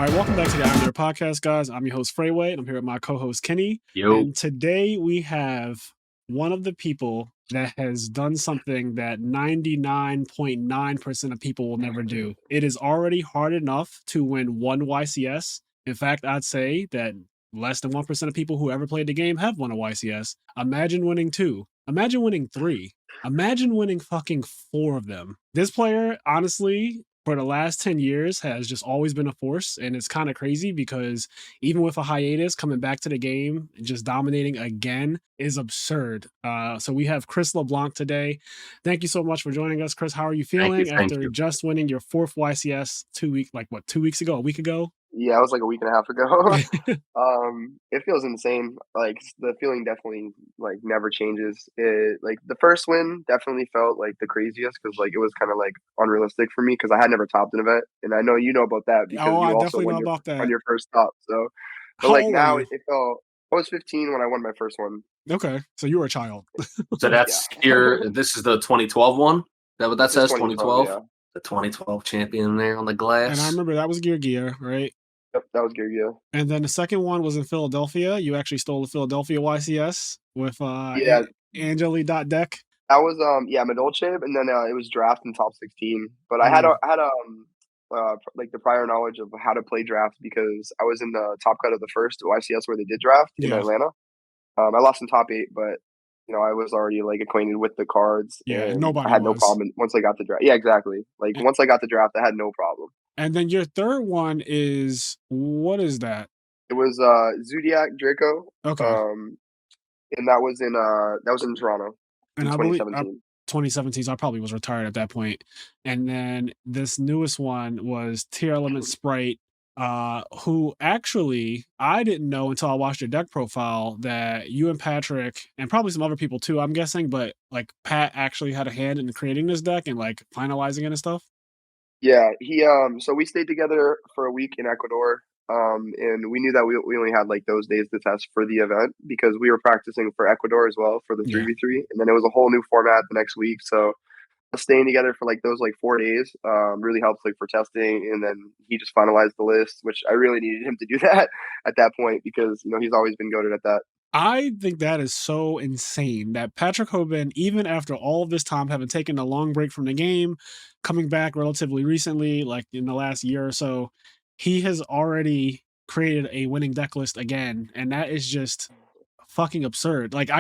All right, welcome back to the IMNerd Podcast, guys. I'm your host, Freyway, and I'm here with my co-host, Kenny. Yo. And today we have one of the people that has done something that 99.9% of people will never do. It is already hard enough to win one YCS. In fact, I'd say that less than 1% of people who ever played the game have won a YCS. Imagine winning 2. Imagine winning 3. Imagine winning fucking 4 of them. This player, honestly, for the last 10 years has just always been a force, and it's kind of crazy because even with a hiatus, coming back to the game and just dominating again is absurd. So we have Chris Leblanc today. Thank you so much for joining us, Chris. How are you feeling after just winning your 4th YCS 2 weeks ago, a week ago? Yeah, it was like a week and a half ago. It feels insane. Like the feeling definitely like never changes. Like the first win definitely felt like the craziest because like it was kind of like unrealistic for me because I had never topped an event, and I know you know about that because you I also definitely won know about that on your first top. So, but How like old now are it you? felt. I was 15 when I won my first one. Okay, so you were a child. So that's this is the 2012 one. Is that what that says? 2012. Yeah. The 2012 champion there on the glass. And I remember that was Yugioh, right? Yep, that was Yugioh. And then the second one was in Philadelphia. You actually stole the Philadelphia YCS with Angeli.deck. That was Medolchev, and then it was draft in top 16. But I had like the prior knowledge of how to play draft because I was in the top cut of the first YCS where they did draft in Atlanta. I lost in top 8, but you know I was already like acquainted with the cards. Yeah, and nobody I had was. no problem once I got the draft. Yeah, exactly. Like once I got the draft, I had no problem. And then your third one is, what is that? It was Zodiac Draco. Okay. And that was in Toronto in 2017. 2017, so I probably was retired at that point. And then this newest one was Tier Element Sprite, who actually I didn't know until I watched your deck profile that you and Patrick and probably some other people too, I'm guessing, but like Pat actually had a hand in creating this deck and like finalizing it and stuff. Yeah, he so we stayed together for a week in Ecuador, and we knew that we only had like those days to test for the event because we were practicing for Ecuador as well for the 3v3, and then it was a whole new format the next week. So staying together for like those like 4 days really helped like for testing, and then he just finalized the list, which I really needed him to do that at that point because you know he's always been goated at that. I think that is so insane that Patrick Hoban, even after all of this time, having taken a long break from the game, coming back relatively recently, like in the last year or so, he has already created a winning deck list again. And that is just fucking absurd. Like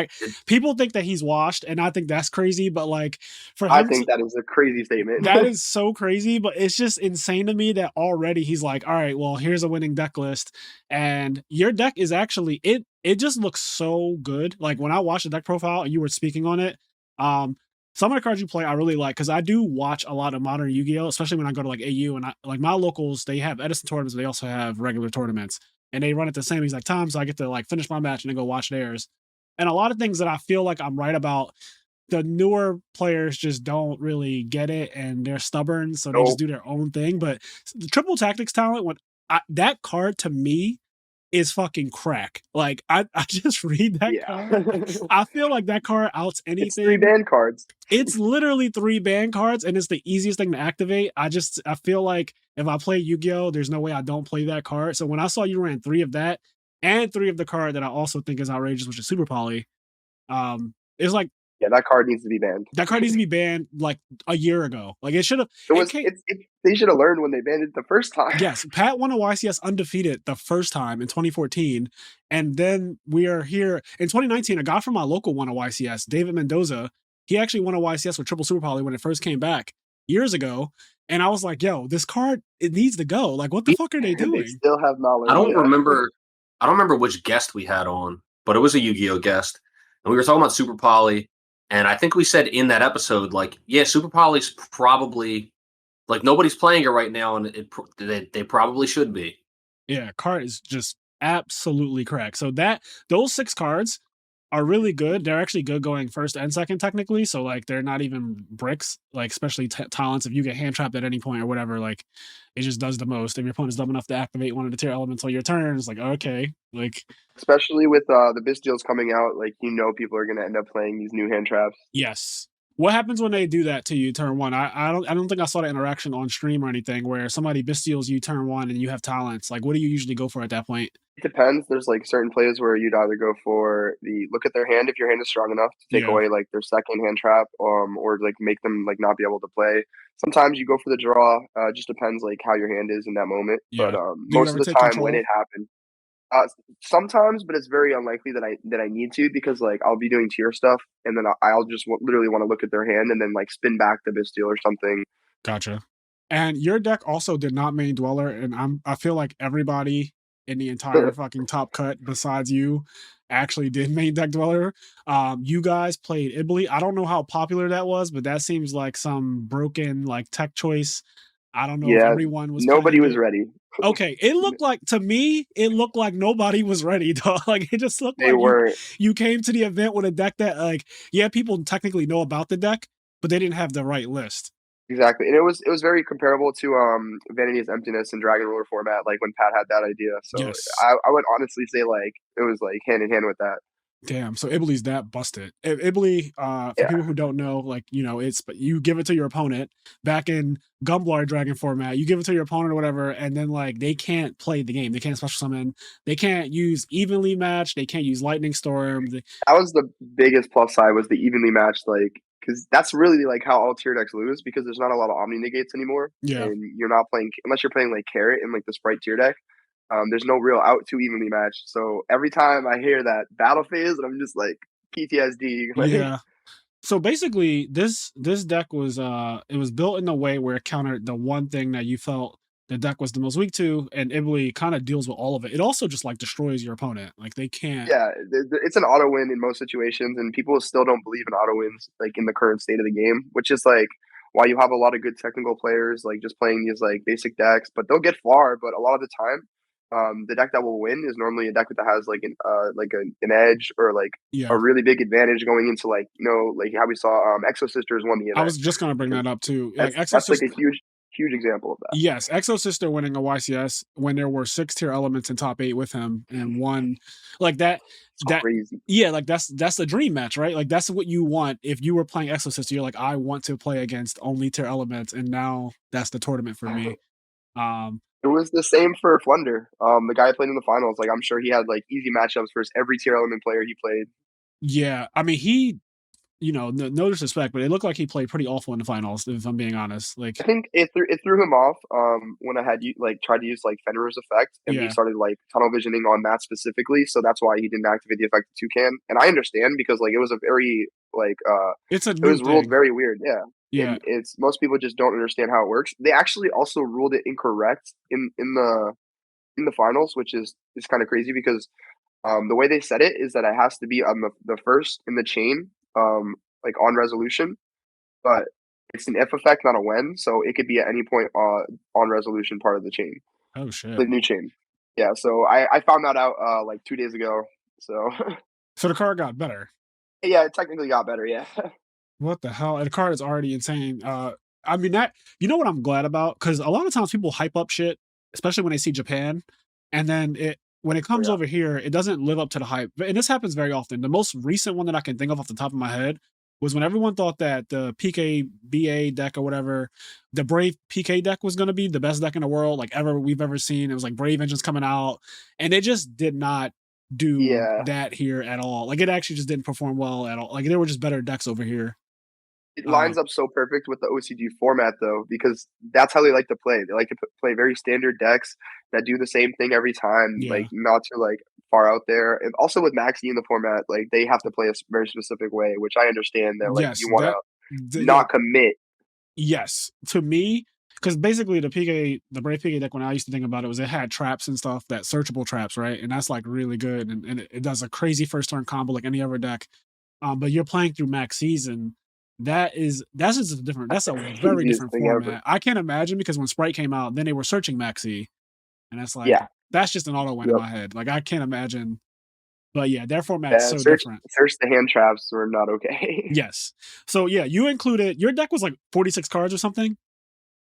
people think that he's washed, and I think that's crazy, but like for him, I think that is a crazy statement. That is so crazy, but it's just insane to me that already he's like, all right, well, here's a winning deck list, and your deck is actually it just looks so good. Like when I watched the deck profile and you were speaking on it, some of the cards you play I really like because I do watch a lot of modern Yu-Gi-Oh, especially when I go to like AU, and I like my locals, they have Edison tournaments, but they also have regular tournaments. And they run at the same exact time, so I get to like finish my match and then go watch theirs. And a lot of things that I feel like I'm right about, the newer players just don't really get it, and they're stubborn, so they just do their own thing. But the triple tactics talent, that card to me is fucking crack. Like I just read that card. I feel like that card outs anything. It's 3 ban cards. It's literally 3 ban cards, and it's the easiest thing to activate. I feel like if I play Yu-Gi-Oh, there's no way I don't play that card. So when I saw you ran 3 of that and 3 of the card that I also think is outrageous, which is Super Poly, it's like, yeah, that card needs to be banned. That card needs to be banned like a year ago. Like it should have. They should have learned when they banned it the first time. Yes, Pat won a YCS undefeated the first time in 2014, and then we are here in 2019. A guy from my local won a YCS, David Mendoza. He actually won a YCS with Triple Super Poly when it first came back years ago, and I was like, "Yo, this card it needs to go. Like, what the fuck are they doing?" They still have knowledge. I don't remember which guest we had on, but it was a Yu-Gi-Oh guest, and we were talking about Super Poly. And I think we said in that episode, like, yeah, Super Poly's probably, like, nobody's playing it right now, and they probably should be. Yeah, card is just absolutely cracked. So those 6 cards are really good. They're actually good going first and second, technically. So, like, they're not even bricks, like, especially talents. If you get hand trapped at any point or whatever, like, it just does the most. If your opponent's dumb enough to activate one of the tier elements on your turn, it's like, okay. Like, especially with the BIS deals coming out, like, you know, people are going to end up playing these new hand traps. Yes. What happens when they do that to you turn one? I don't think I saw the interaction on stream or anything where somebody bestials you turn one and you have talents. Like, what do you usually go for at that point? It depends. There's like certain plays where you'd either go for the look at their hand if your hand is strong enough to take Yeah. away like their second hand trap, or like make them like not be able to play. Sometimes you go for the draw. Just depends like how your hand is in that moment. Yeah. But Do you most ever of the take time control? when it happens, sometimes, but it's very unlikely that I need to, because like I'll be doing tier stuff and then I'll just literally want to look at their hand and then like spin back the bestial or something. Gotcha. And your deck also did not main dweller, and I feel like everybody in the entire fucking top cut besides you actually did main deck dweller. You guys played Ibley. I don't know how popular that was, but that seems like some broken like tech choice. I don't know if Yeah, everyone was nobody playing was it. ready. Okay, it looked like, to me, it looked like nobody was ready, dog. Like, it just looked They like weren't. you came to the event with a deck that, like, yeah, people technically know about the deck, but they didn't have the right list. Exactly, and it was very comparable to Vanity's Emptiness and Dragon Ruler format, like when Pat had that idea. So Yes. I would honestly say like it was like hand in hand with that. Damn. So Ibley's that busted. Ibley, for Yeah. people who don't know, like, you know, it's, but you give it to your opponent back in Gumblar Dragon format, you give it to your opponent or whatever, and then like they can't play the game. They can't special summon. They can't use evenly matched. They can't use Lightning Storm. That was the biggest plus side, was the evenly matched, like, because that's really like how all tier decks lose, because there's not a lot of Omni negates anymore. Yeah. And you're not playing, unless you're playing like Carrot and like the Sprite tier deck. There's no real out too evenly matched. So every time I hear that battle phase, I'm just like PTSD. Like, Yeah. So basically, this deck was it was built in a way where it countered the one thing that you felt the deck was the most weak to, and Ibley kind of deals with all of it. It also just like destroys your opponent. Like they can't. yeah, it's an auto win in most situations, and people still don't believe in auto wins like in the current state of the game, which is like why you have a lot of good technical players like just playing these like basic decks, but they'll get far. But a lot of the time, the deck that will win is normally a deck that has like an edge, or like Yeah. a really big advantage going into like, you know, like how we saw Exo Sisters won the event. I was just gonna bring that up too. Like That's Exo like Sister, a huge example of that. yes, Exo Sister winning a YCS when there were 6 tier elements in top 8 with him and one like that. It's crazy. Yeah, like that's the dream match, right? Like that's what you want. If you were playing Exo Sister, you're like, I want to play against only tier elements, and now that's the tournament for me. It was the same for Flunder. The guy who played in the finals, like I'm sure he had like easy matchups versus every tier element player he played. Yeah, I mean he, you know, no disrespect, but it looked like he played pretty awful in the finals, if I'm being honest. Like I think it threw him off when I had like tried to use like Fenrir's effect, and Yeah. we started like tunnel visioning on that specifically. So that's why he didn't activate the effect of Toucan. And I understand, because like it was a very like it's a it new was ruled thing. very weird. Yeah. Yeah, And it's most people just don't understand how it works. They actually also ruled it incorrect in the finals, which is kind of crazy, because the way they said it is that it has to be on the first in the chain, like on resolution, but it's an if effect, not a when, so it could be at any point on resolution part of the chain, oh shit. the new chain. Yeah, so I found that out like 2 days ago. So So the card got better. yeah, it technically got better. Yeah. What the hell? And the card is already insane. I mean that, you know what I'm glad about? Because a lot of times people hype up shit, especially when they see Japan, and then when it comes over here, it doesn't live up to the hype. And this happens very often. The most recent one that I can think of off the top of my head was when everyone thought that the PKBA deck or whatever, the Brave PK deck was going to be the best deck in the world, like we've ever seen. It was like Brave Engines coming out, and it just did not do that here at all. Like it actually just didn't perform well at all. Like there were just better decks over here. It lines up so perfect with the OCG format, though, because that's how they like to play. They like to play very standard decks that do the same thing every time, like not to like far out there. And also with Maxi in the format, like they have to play a very specific way, which I understand that like you want to not commit. Yes, to me, because basically the Brave PK deck, when I used to think about it, was it had traps and stuff, that searchable traps, right? And that's like really good, and it does a crazy first turn combo like any other deck. But you're playing through max season. That's just a different. That's a very different format. Ever. I can't imagine, because when Sprite came out, then they were searching Maxi, and that's like that's just an auto win in my head. Like I can't imagine. But yeah, their format's so different. Search the hand traps were not okay. Yes. So yeah, you included, your deck was like 46 cards or something.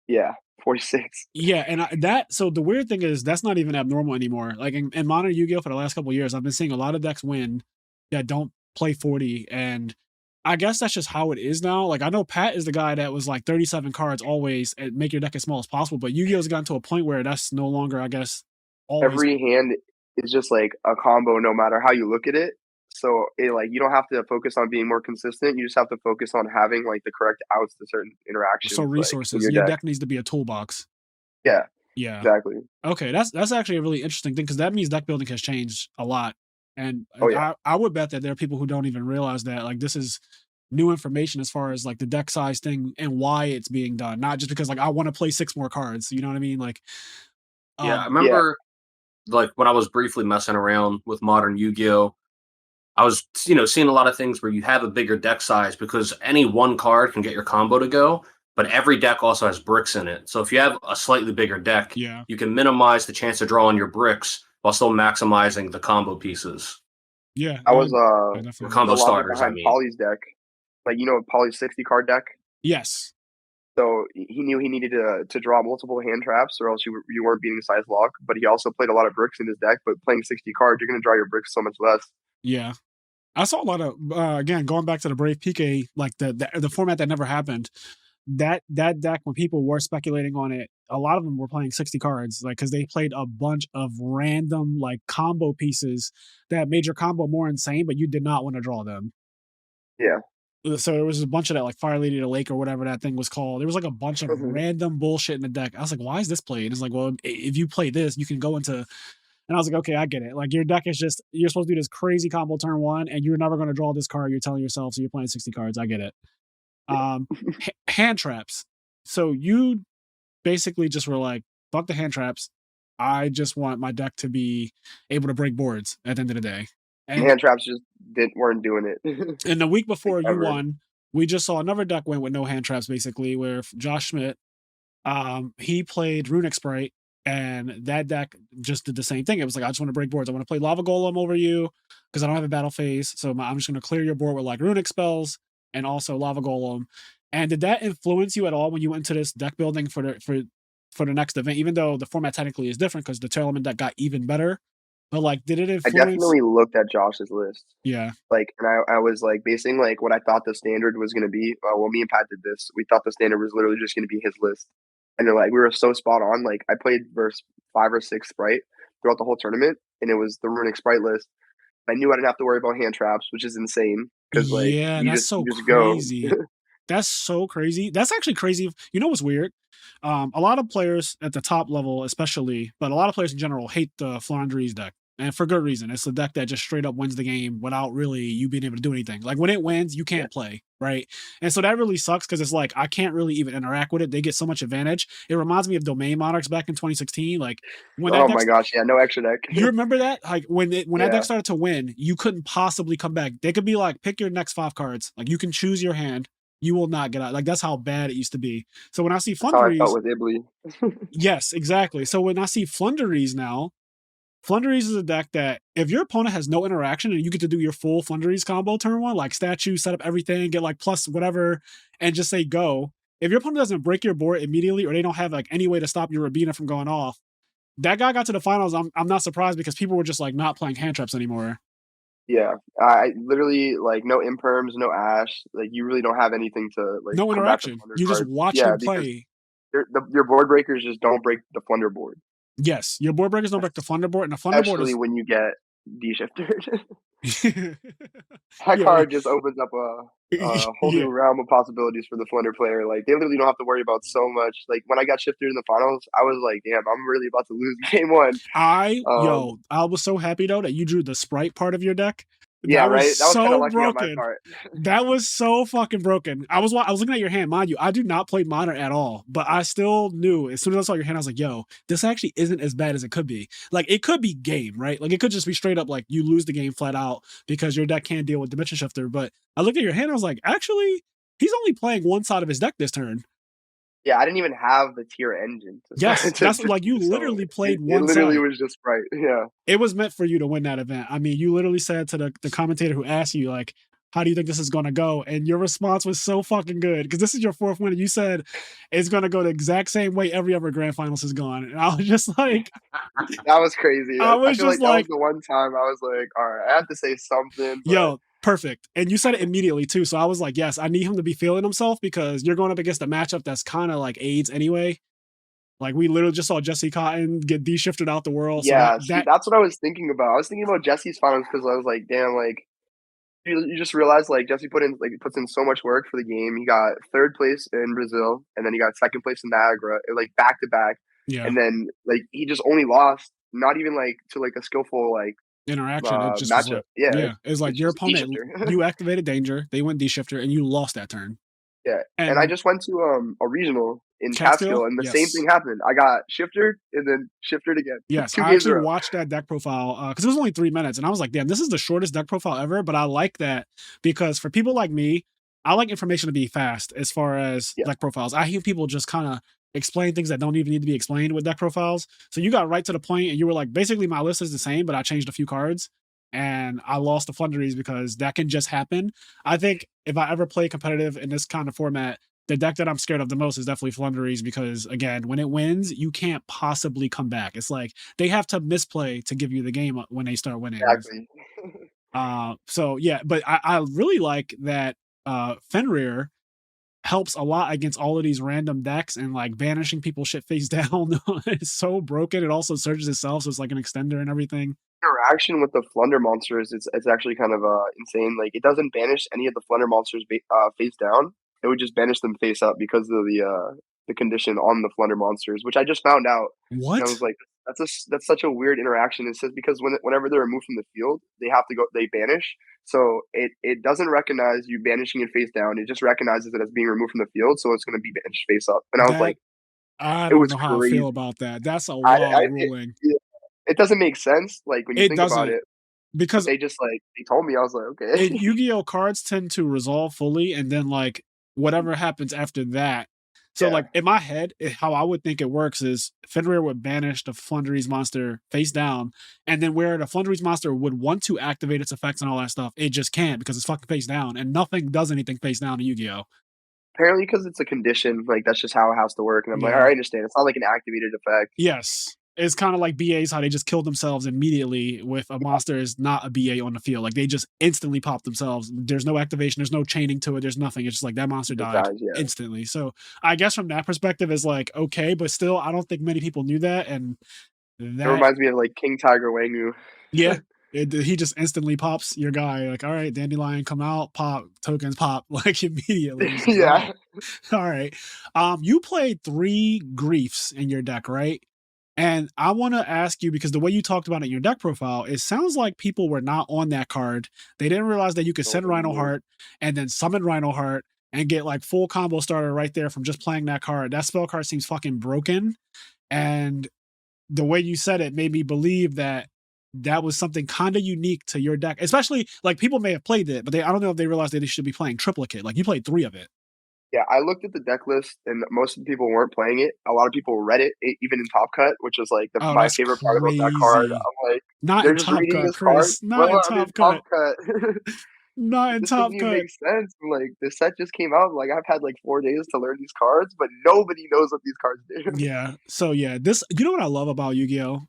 Yeah, 46. Yeah, and so the weird thing is that's not even abnormal anymore. Like in modern Yu-Gi-Oh for the last couple of years, I've been seeing a lot of decks win that don't play 40, and I guess that's just how it is now. Like I know Pat is the guy that was like 37 cards always and make your deck as small as possible, but Yu-Gi-Oh's gotten to a point where that's no longer, I guess, always. Every hand is just like a combo, no matter how you look at it. So you don't have to focus on being more consistent. You just have to focus on having like the correct outs to certain interactions. So resources. Like, your deck needs to be a toolbox. Yeah. Yeah. Exactly. Okay, that's actually a really interesting thing because that means deck building has changed a lot. And yeah. I would bet that there are people who don't even realize that like this is new information as far as like the deck size thing and why it's being done. Not just because like I want to play 6 more cards. You know what I mean? Like I remember like when I was briefly messing around with modern Yu-Gi-Oh! I was, seeing a lot of things where you have a bigger deck size because any one card can get your combo to go, but every deck also has bricks in it. So if you have a slightly bigger deck, you can minimize the chance to draw on your bricks while still maximizing the combo pieces. Yeah. I was combo starters, behind Polly's deck. Like, Polly's 60 card deck? Yes. So he knew he needed to draw multiple hand traps or else you weren't beating size lock, but he also played a lot of bricks in his deck, but playing 60 cards, you're going to draw your bricks so much less. Yeah. I saw a lot of, again, going back to the Brave PK, like the format that never happened, that deck, when people were speculating on it, a lot of them were playing 60 cards, like, because they played a bunch of random, like, combo pieces that made your combo more insane, but you did not want to draw them. Yeah. So there was a bunch of that, like Fire Lady to Lake or whatever that thing was called. There was like a bunch of random bullshit in the deck. I was like, why is this played? It's like, well, if you play this, you can go into... And I was like, okay, I get it. Like your deck is just, you're supposed to do this crazy combo turn 1 and you're never going to draw this card. You're telling yourself, so you're playing 60 cards. I get it. Hand traps. So you basically just were like, fuck the hand traps. I just want my deck to be able to break boards at the end of the day. And hand traps just weren't doing it. And the week before you won, we just saw another deck win with no hand traps, basically, where Josh Schmidt, he played Runic Sprite, and that deck just did the same thing. It was like, I just want to break boards. I want to play Lava Golem over you because I don't have a battle phase. So I'm just going to clear your board with like Runic spells and also Lava Golem. And did that influence you at all when you went to this deck building for the next event, even though the format technically is different because the tournament deck got even better? But like, did it influence? I definitely looked at Josh's list. Yeah. Like, and I was like basing like what I thought the standard was going to be. Well, me and Pat did this. We thought the standard was literally just going to be his list. And they're like, we were so spot on. Like, I played versus 5 or 6 Sprite throughout the whole tournament, and it was the Runic Sprite list. I knew I didn't have to worry about hand traps, which is insane. Because like, yeah, you that's just, so you just crazy. go. That's so crazy. That's actually crazy. You know what's weird? A lot of players at the top level, especially, but a lot of players in general hate the Flandre's deck. And for good reason. It's the deck that just straight up wins the game without really you being able to do anything. Like when it wins, you can't play, right? And so that really sucks because it's like I can't really even interact with it. They get so much advantage. It reminds me of Domain Monarchs back in 2016. Like when oh my gosh, yeah, no extra deck. You remember that? Like when that deck started to win, you couldn't possibly come back. They could be like, pick your next 5 cards. Like you can choose your hand. You will not get out. Like that's how bad it used to be. So when I see Flandre's, that's how I felt with Ibley. Yes, exactly. So when I see Flandre's now, Flandre's is a deck that if your opponent has no interaction and you get to do your full Flandre's combo turn 1, like statue, set up everything, get like plus whatever, and just say go. If your opponent doesn't break your board immediately or they don't have like any way to stop your Rabina from going off, that guy got to the finals. I'm not surprised because people were just like not playing hand traps anymore. Yeah, I literally like no imperms, no ash. Like you really don't have anything to like. No interaction. You just watch them play. Your board breakers just don't break the Flunder board. Yes, your board breakers don't break the Flunder board, and the Flunder board is when you get D-shifted. That card just opens up a whole new realm of possibilities for the Flunder player. Like they literally don't have to worry about so much. Like when I got shifted in the finals, I was like, damn, I'm really about to lose game 1. I was so happy though that you drew the Sprite part of your deck. Yeah, right. That was so broken. That was so fucking broken. I was looking at your hand, mind you. I do not play Modern at all, but I still knew as soon as I saw your hand, I was like, "Yo, this actually isn't as bad as it could be. Like, it could be game, right? Like, it could just be straight up like you lose the game flat out because your deck can't deal with Dimension Shifter." But I looked at your hand, I was like, "Actually, he's only playing one side of his deck this turn." Yeah, I didn't even have the tier engine. Yes, that's like you literally played one side. It literally was just right. Yeah. It was meant for you to win that event. I mean, you literally said to the commentator who asked you, like, how do you think this is going to go? And your response was so fucking good because this is your 4th win. And you said it's going to go the exact same way every other grand finals has gone. And I was just like... That was crazy. I feel like that was the one time I was like, all right, I have to say something. But... Yo, Perfect. And you said it immediately too. So I was like, yes, I need him to be feeling himself because you're going up against a matchup that's kind of like AIDS anyway. Like we literally just saw Jesse Cotton get de-shifted out the world. Yeah, So that's what I was thinking about. I was thinking about Jesse's finals because I was like, damn, like you just realize like Jesse puts in so much work for the game. He got third place in Brazil, and then he got second place in Niagara, like back to back. yeah, And then like he just only lost, not even like to like a skillful like interaction. It just was matchup. like, yeah, it's like your just opponent, D-shifter. you activated danger, they went D-shifter, and you lost that turn. Yeah, and I just went to a regional in Catskill? Catskill, and the same Yes. thing happened. I got shifted and then shifted again. Yes, 2 I games in a actually row. watched that deck profile because it was only 3 minutes, and I was like, damn, this is the shortest deck profile ever. But I like that because for people like me, I like information to be fast as far as deck profiles. I hear people just kind of explain things that don't even need to be explained with deck profiles. So you got right to the point, and you were like, basically, my list is the same, but I changed a few cards, and I lost the Flunderies because that can just happen. I think if I ever play competitive in this kind of format, the deck that I'm scared of the most is definitely Flunderies because, again, when it wins, you can't possibly come back. It's like they have to misplay to give you the game when they start winning. Exactly. So, yeah, but I really like that Fenrir helps a lot against all of these random decks and like banishing people shit face down. It's so broken. It also surges itself, so it's like an extender and everything. Interaction with the Flunder monsters, it's actually kind of insane. Like it doesn't banish any of the Flunder monsters face down. It would just banish them face up because of the condition on the Flunder monsters, which I just found out. What? And I was like, that's such a weird interaction. It says because whenever they're removed from the field, they banish. So it doesn't recognize you banishing it face down. It just recognizes it as being removed from the field, so it's going to be banished face up. And I was like, I don't know how I feel about that. That's a wild ruling. It doesn't make sense, like when you think about it. Because they just like they told me, I was like, okay. Yu-Gi-Oh cards tend to resolve fully, and then like whatever happens after that. So like in my head, how I would think it works is Fenrir would banish the Flunderies monster face down, and then where the Flunderies monster would want to activate its effects and all that stuff, it just can't because it's fucking face down, and nothing does anything face down in Yu-Gi-Oh. Apparently, because it's a condition, like that's just how it has to work. And I'm like, all right, I understand. It's not like an activated effect. Yes. It's kind of like BAs, how they just killed themselves immediately with a monster is not a BA on the field. Like they just instantly pop themselves. There's no activation. There's no chaining to it. There's nothing. It's just like that monster died instantly. So I guess from that perspective is like, okay, but still, I don't think many people knew that. And that it reminds me of like King Tiger Wangu. Yeah. He just instantly pops your guy. Like, all right, Dandelion, come out, pop, tokens pop, like immediately. Like, yeah. All right. You played 3 Griefs in your deck, right? And I want to ask you, because the way you talked about it in your deck profile, it sounds like people were not on that card. They didn't realize that you could send Rhino Heart and then summon Rhino Heart and get like full combo starter right there from just playing that card. That spell card seems fucking broken. And the way you said it made me believe that that was something kind of unique to your deck. Especially like people may have played it, but I don't know if they realized that they should be playing triplicate. Like you played 3 of it. Yeah, I looked at the deck list, and most of the people weren't playing it. A lot of people read it, even in Top Cut, which was like my favorite part about that card. I'm like, not in Top Cut, Chris. Not in Top Cut. Not in Top Cut. It doesn't make sense. Like the set just came out. Like I've had like 4 days to learn these cards, but nobody knows what these cards do. Yeah. So yeah, this. You know what I love about Yu-Gi-Oh?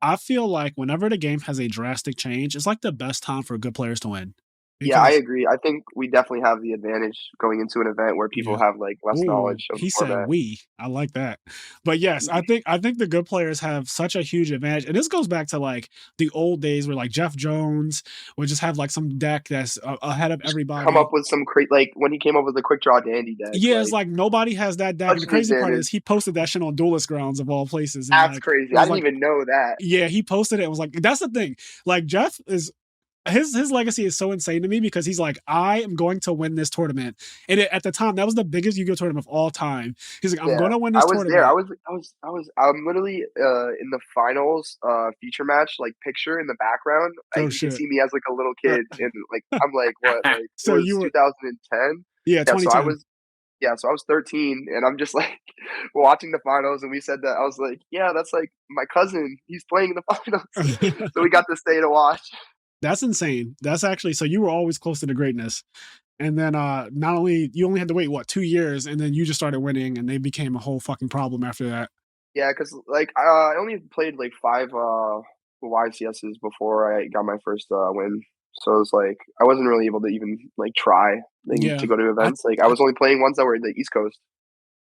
I feel like whenever the game has a drastic change, it's like the best time for good players to win. Yeah, I agree. I think we definitely have the advantage going into an event where people have like less knowledge of he said format. We. I like that. But yes, I think the good players have such a huge advantage. And this goes back to like the old days where like Jeff Jones would just have like some deck that's ahead of everybody. Come up with some like when he came up with the quick draw dandy deck. Yeah, it's like nobody has that deck. And the crazy part is he posted that shit on Duelist Grounds of all places. That's like, crazy. I didn't even know that. Yeah, he posted it and was like, that's the thing. Like Jeff is his legacy is so insane to me because he's like, I am going to win this tournament. And at the time, that was the biggest Yu-Gi-Oh tournament of all time. He's like, I'm going to win this tournament. I'm literally in the finals feature match, like picture in the background. You can see me as like a little kid, and like I'm like what? Like so it was 2010. Yeah, 2010. So I was 13, and I'm just like watching the finals, and we said that I was like, yeah, that's like my cousin. He's playing in the finals, so we got to stay to watch. That's insane. That's actually, so you were always close to the greatness. And then not only, you only had to wait, 2 years, and then you just started winning, and they became a whole fucking problem after that. Yeah, because like I only played like 5 YCSs before I got my first win. So it was like I wasn't really able to even like try to go to events. I was only playing ones that were in the East Coast.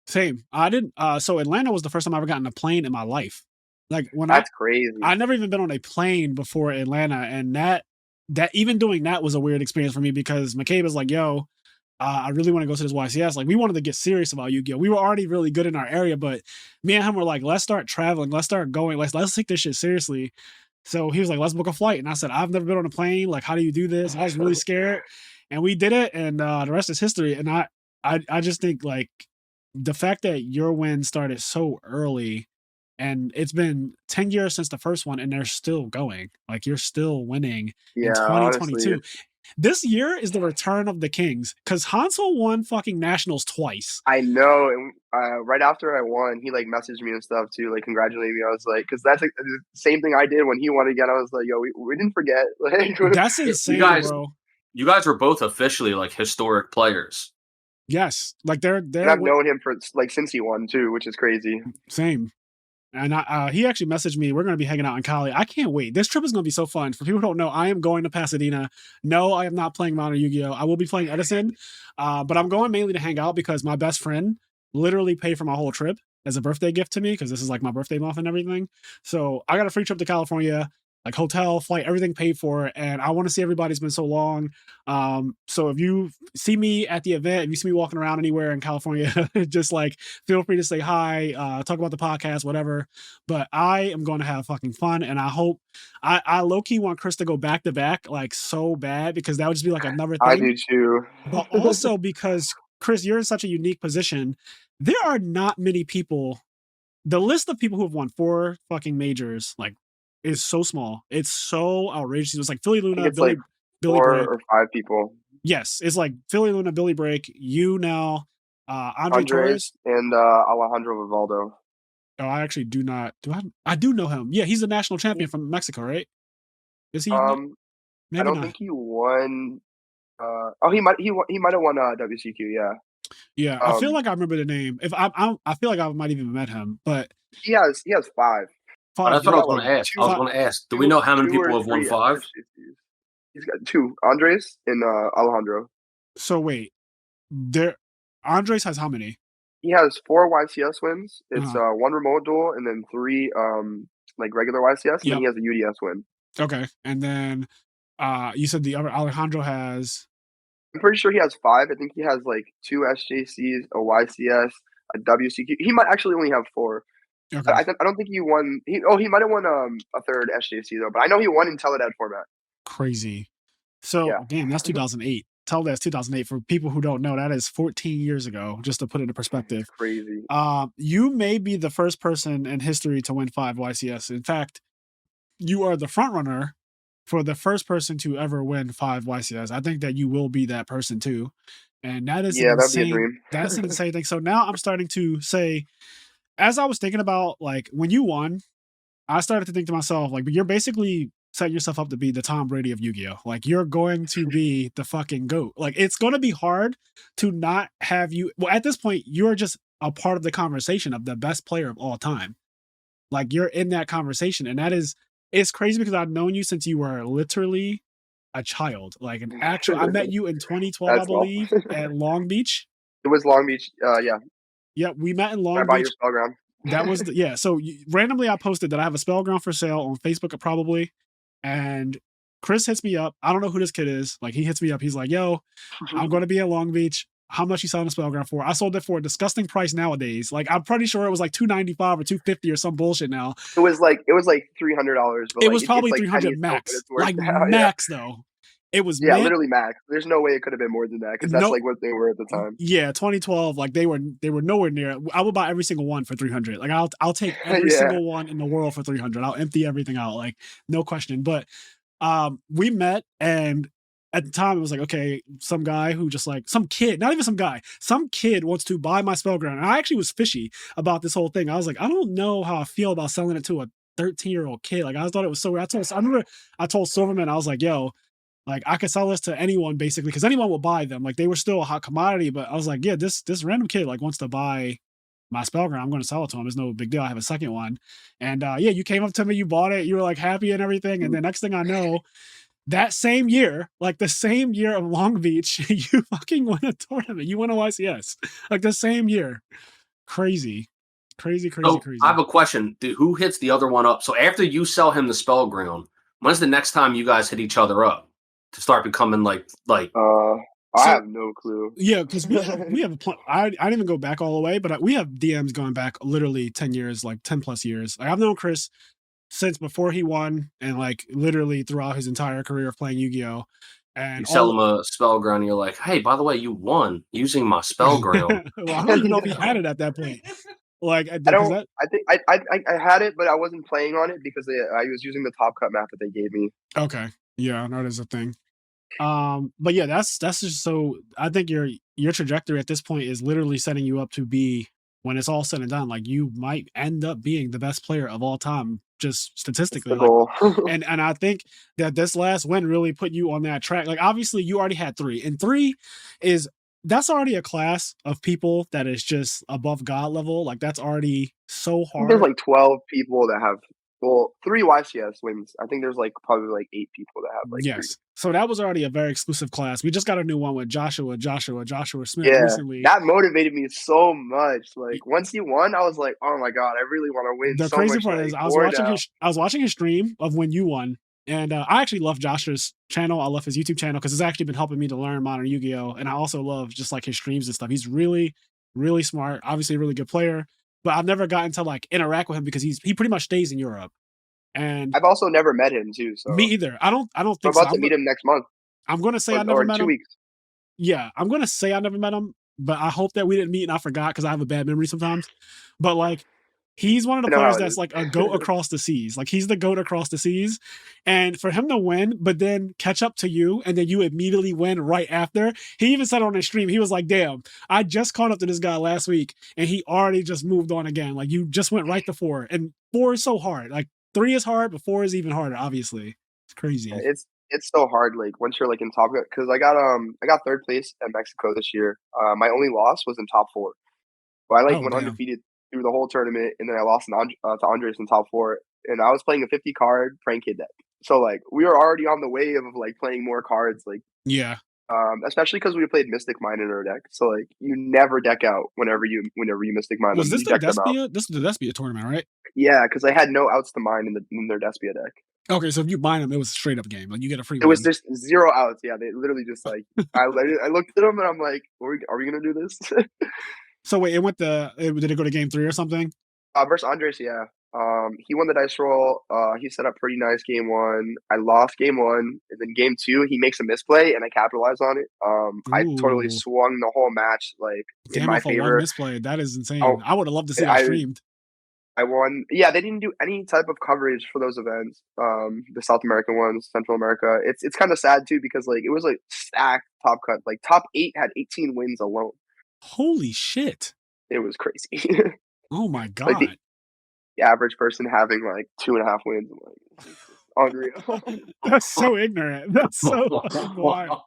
Same. I didn't. So Atlanta was the first time I ever gotten a plane in my life. Like when That's crazy. I never even been on a plane before Atlanta, and that even doing that was a weird experience for me because McCabe was like, "Yo, I really want to go to this YCS." Like we wanted to get serious about Yugioh. We were already really good in our area, but me and him were like, "Let's start traveling. Let's start going. Let's take this shit seriously." So he was like, "Let's book a flight," and I said, "I've never been on a plane. Like, how do you do this?" I was really scared, and we did it, and the rest is history. And I just think like the fact that your win started so early. And it's been 10 years since the first one, and they're still going. Like, you're still winning in 2022. Honestly, this year is the return of the Kings, because Hansel won fucking nationals twice. I know. And right after I won, he, like, messaged me and stuff, too, like, congratulating me. I was like, because that's like, the same thing I did when he won again. I was like, yo, we didn't forget. Like, that's insane, bro. You guys were both officially, like, historic players. Yes. Like, they're and I've known him for, like, since he won, too, which is crazy. Same. And he actually messaged me. We're going to be hanging out in Cali. I can't wait. This trip is going to be so fun. For people who don't know, I am going to Pasadena. No, I am not playing Modern Yu-Gi-Oh! I will be playing Edison, but I'm going mainly to hang out because my best friend literally paid for my whole trip as a birthday gift to me because this is like my birthday month and everything. So I got a free trip to California, like hotel, flight, everything paid for, and I want to see everybody. It's been so long. So if you see me at the event, if you see me walking around anywhere in California, just like feel free to say hi, talk about the podcast, whatever. But I am going to have fucking fun, and I hope I low-key want Chris to go back to back like so bad because that would just be like another thing. I do too. But also because Chris, you're in such a unique position. There are not many people. The list of people who have won 4 fucking majors, like, is so small. It's so outrageous. It was like Philly Luna, Billy 4 Break. or 5 people. Yes, it's like Philly Luna, Billy Break, you now, Andre Torres, and Alejandro Vivaldo. Oh, I actually do not. I do know him. Yeah, he's a national champion from Mexico, right? Is he? Maybe I don't think he won. He might have won WCQ. Yeah. Yeah, I feel like I remember the name. If I feel like I might even met him, but he has 5. That's what I was going to ask. I was going to ask, do we know how many people have won 5? He's got 2, Andres and Alejandro. So wait, Andres has how many? He has 4 YCS wins. It's 1 remote duel and then 3 like regular YCS, and then he has a UDS win. Okay, and then you said the other Alejandro has. I'm pretty sure he has 5. I think he has like 2 SJCs, a YCS, a WCQ. He might actually only have 4. Okay. I don't think he won. He might have won a 3rd SJC though, but I know he won in Teledad format. Crazy. So damn, that's 2008. Teledad's 2008. For people who don't know, that is 14 years ago. Just to put it into perspective. That's crazy. You may be the first person in history to win 5 YCS. In fact, you are the front runner for the first person to ever win 5 YCS. I think that you will be that person too, and that is that'd be a dream. That's an insane thing. So now I'm starting to say. As I was thinking about, like, when you won, I started to think to myself, like, you're basically setting yourself up to be the Tom Brady of Yu-Gi-Oh! Like, you're going to be the fucking GOAT. Like, it's going to be hard to not have you. Well, at this point, you're just a part of the conversation of the best player of all time. Like, you're in that conversation. And it's crazy because I've known you since you were literally a child. Like, an actual, I met you in 2012, I believe, at Long Beach. It was Long Beach, yeah. Yeah, we met in Long Beach. Your spell ground. That was so randomly I posted that I have a spell ground for sale on Facebook probably, and Chris hits me up. I don't know who this kid is. Like, he hits me up. He's like, "Yo, I'm going to be at Long Beach. How much you selling a spell ground for?" I sold it for a disgusting price nowadays. Like, I'm pretty sure it was like $295 or $250 or some bullshit now. It was like $300. It was probably $300 max. Like max though. It was literally max. There's no way it could have been more than that because that's like what they were at the time. Yeah, 2012, like they were nowhere near. I would buy every single one for $300. Like I'll take every single one in the world for $300. I'll empty everything out, like no question. But we met, and at the time it was like, okay, some guy who just like some kid, not even some guy, some kid wants to buy my spell ground. And I actually was fishy about this whole thing. I was like, I don't know how I feel about selling it to a 13-year-old kid. Like I thought it was so weird. I remember I told Silverman, I was like, yo. Like, I could sell this to anyone, basically, because anyone will buy them. Like, they were still a hot commodity, but I was like, yeah, this random kid, like, wants to buy my spell ground. I'm going to sell it to him. There's no big deal. I have a second one. And, you came up to me, you bought it, you were, like, happy and everything, and the next thing I know, that same year, like the same year of Long Beach, you fucking won a tournament. You won a YCS. Like the same year. Crazy. Crazy. I have a question. Who hits the other one up? So after you sell him the Spellground, when's the next time you guys hit each other up to start becoming like? I have no clue. Yeah, because we have a plan. I didn't even go back all the way, but we have DMs going back literally 10 years, like 10 plus years. Like, I've known Chris since before he won, and like literally throughout his entire career of playing Yu-Gi-Oh. And you sell him a Spellground, and you're like, hey, by the way, you won using my Spellground. Well, I don't even know if he had it at that point. Like, I think I had it, but I wasn't playing on it because I was using the Top Cut map that they gave me. Okay, yeah, that is a thing. But yeah, that's just so. I think your trajectory at this point is literally setting you up to be, when it's all said and done, like you might end up being the best player of all time, just statistically. Like, and I think that this last win really put you on that track. Like, obviously, you already had 3, and 3 that's already a class of people that is just above God level. Like, that's already so hard. There's like 12 people that have 3 YCS wins. I think there's like probably like 8 people that have like 3. So that was already a very exclusive class. We just got a new one with Joshua Smith recently. That motivated me so much. Like, once he won, I was like, oh my God, I really want to win. The crazy part is I was watching his stream of when you won. And I actually love Joshua's channel. I love his YouTube channel because it's actually been helping me to learn modern Yu-Gi-Oh! And I also love just like his streams and stuff. He's really, really smart, obviously a really good player. But I've never gotten to like interact with him because he pretty much stays in Europe. And I've also never met him too. So me either. I don't think I'm about to meet him next month. I'm gonna say I never met him. 2 weeks. Yeah, I'm gonna say I never met him, but I hope that we didn't meet and I forgot because I have a bad memory sometimes. But like, he's one of the players that's like a goat across the seas. Like, he's the goat across the seas. And for him to win, but then catch up to you, and then you immediately win right after. He even said on his stream, he was like, damn, I just caught up to this guy last week, and he already just moved on again. Like, you just went right to 4. And 4 is so hard. Like, 3 is hard, but 4 is even harder, obviously. It's crazy. It's so hard, like, once you're like in top, because I got 3rd place at Mexico this year. My only loss was in top 4. But I went undefeated through the whole tournament, and then I lost to Andres in top 4, and I was playing a 50 card prank kid deck. So like, we were already on the wave of like playing more cards, like, yeah. Especially because we played Mystic Mine in our deck. So like, you never deck out whenever you Mystic Mine. Was this the Despia? This is the Despia tournament, right? Yeah, because I had no outs to mine in their Despia deck. Okay, so if you mine them, it was a straight up game. Like, you get a free. It was just 0 outs. Yeah, they literally just like I looked at them and I'm like, are we gonna do this? So wait, did it go to game 3 or something? Versus Andres, yeah. He won the dice roll. He set up pretty nice game 1. I lost game 1, and then game 2 he makes a misplay, and I capitalized on it. I totally swung the whole match like in my favor. One misplay, that is insane. I would have loved to see that streamed. I won. Yeah, they didn't do any type of coverage for those events. The South American ones, Central America. It's kind of sad too because like it was like stacked top cut. Like top 8 had 18 wins alone. Holy shit! It was crazy. Oh my God! Like the average person having like 2.5 wins. I'm like, unreal. That's so ignorant. That's so wild.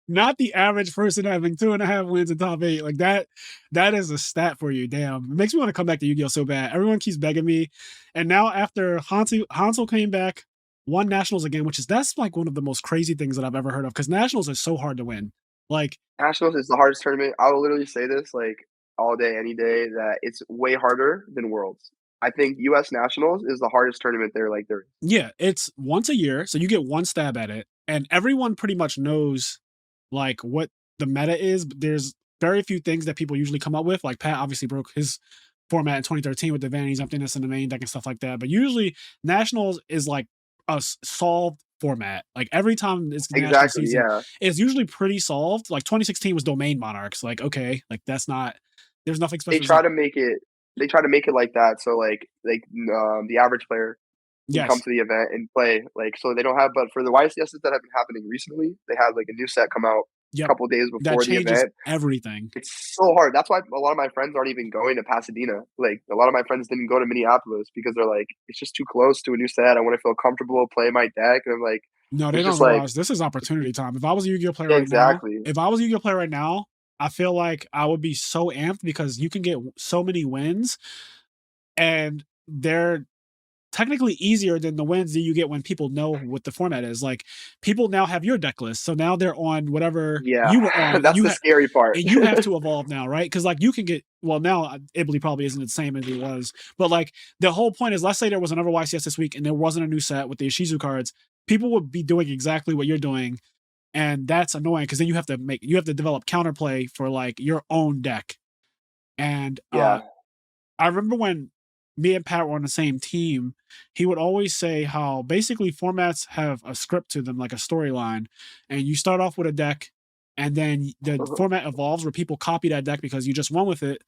Not the average person having 2.5 wins in top 8. Like that is a stat for you. Damn. It makes me want to come back to Yu-Gi-Oh! So bad. Everyone keeps begging me. And now after Hansel came back, won Nationals again, that's like one of the most crazy things that I've ever heard of, because Nationals is so hard to win. Like, Nationals is the hardest tournament. I will literally say this like all day, any day, that it's way harder than Worlds. I think US Nationals is the hardest tournament there. Yeah, it's once a year, so you get one stab at it, and everyone pretty much knows like what the meta is. But there's very few things that people usually come up with. Like Pat obviously broke his format in 2013 with the Vanity's Emptiness in the main deck and stuff like that. But usually Nationals is like a solved format. Like every time it's the national season, it's usually pretty solved. Like 2016 was Domain Monarchs. Like, okay, like there's nothing special. They try to make it like that, so like the average player can come to the event and play. Like, so they don't have, but for the YCSs that have been happening recently, they had like a new set come out a couple days before the event. Everything. It's so hard. That's why a lot of my friends aren't even going to Pasadena. Like, a lot of my friends didn't go to Minneapolis because they're like, it's just too close to a new set. I want to feel comfortable playing my deck. And I'm like, no, they don't realize this is opportunity time. If I was a Yu-Gi-Oh player right now, I feel like I would be so amped because you can get so many wins, and they're technically easier than the wins that you get when people know what the format is. Like people now have your deck list, so now they're on whatever you were on. That's the scary part. And you have to evolve now, right? Because like you can get now Ibley probably isn't the same as he was, but like the whole point is, let's say there was another YCS this week and there wasn't a new set with the Ishizu cards, people would be doing exactly what you're doing, and that's annoying because then you have to develop counterplay for like your own deck. And I remember when me and Pat were on the same team, he would always say how basically formats have a script to them, like a storyline, and you start off with a deck, and then the format evolves where people copy that deck because you just won with it,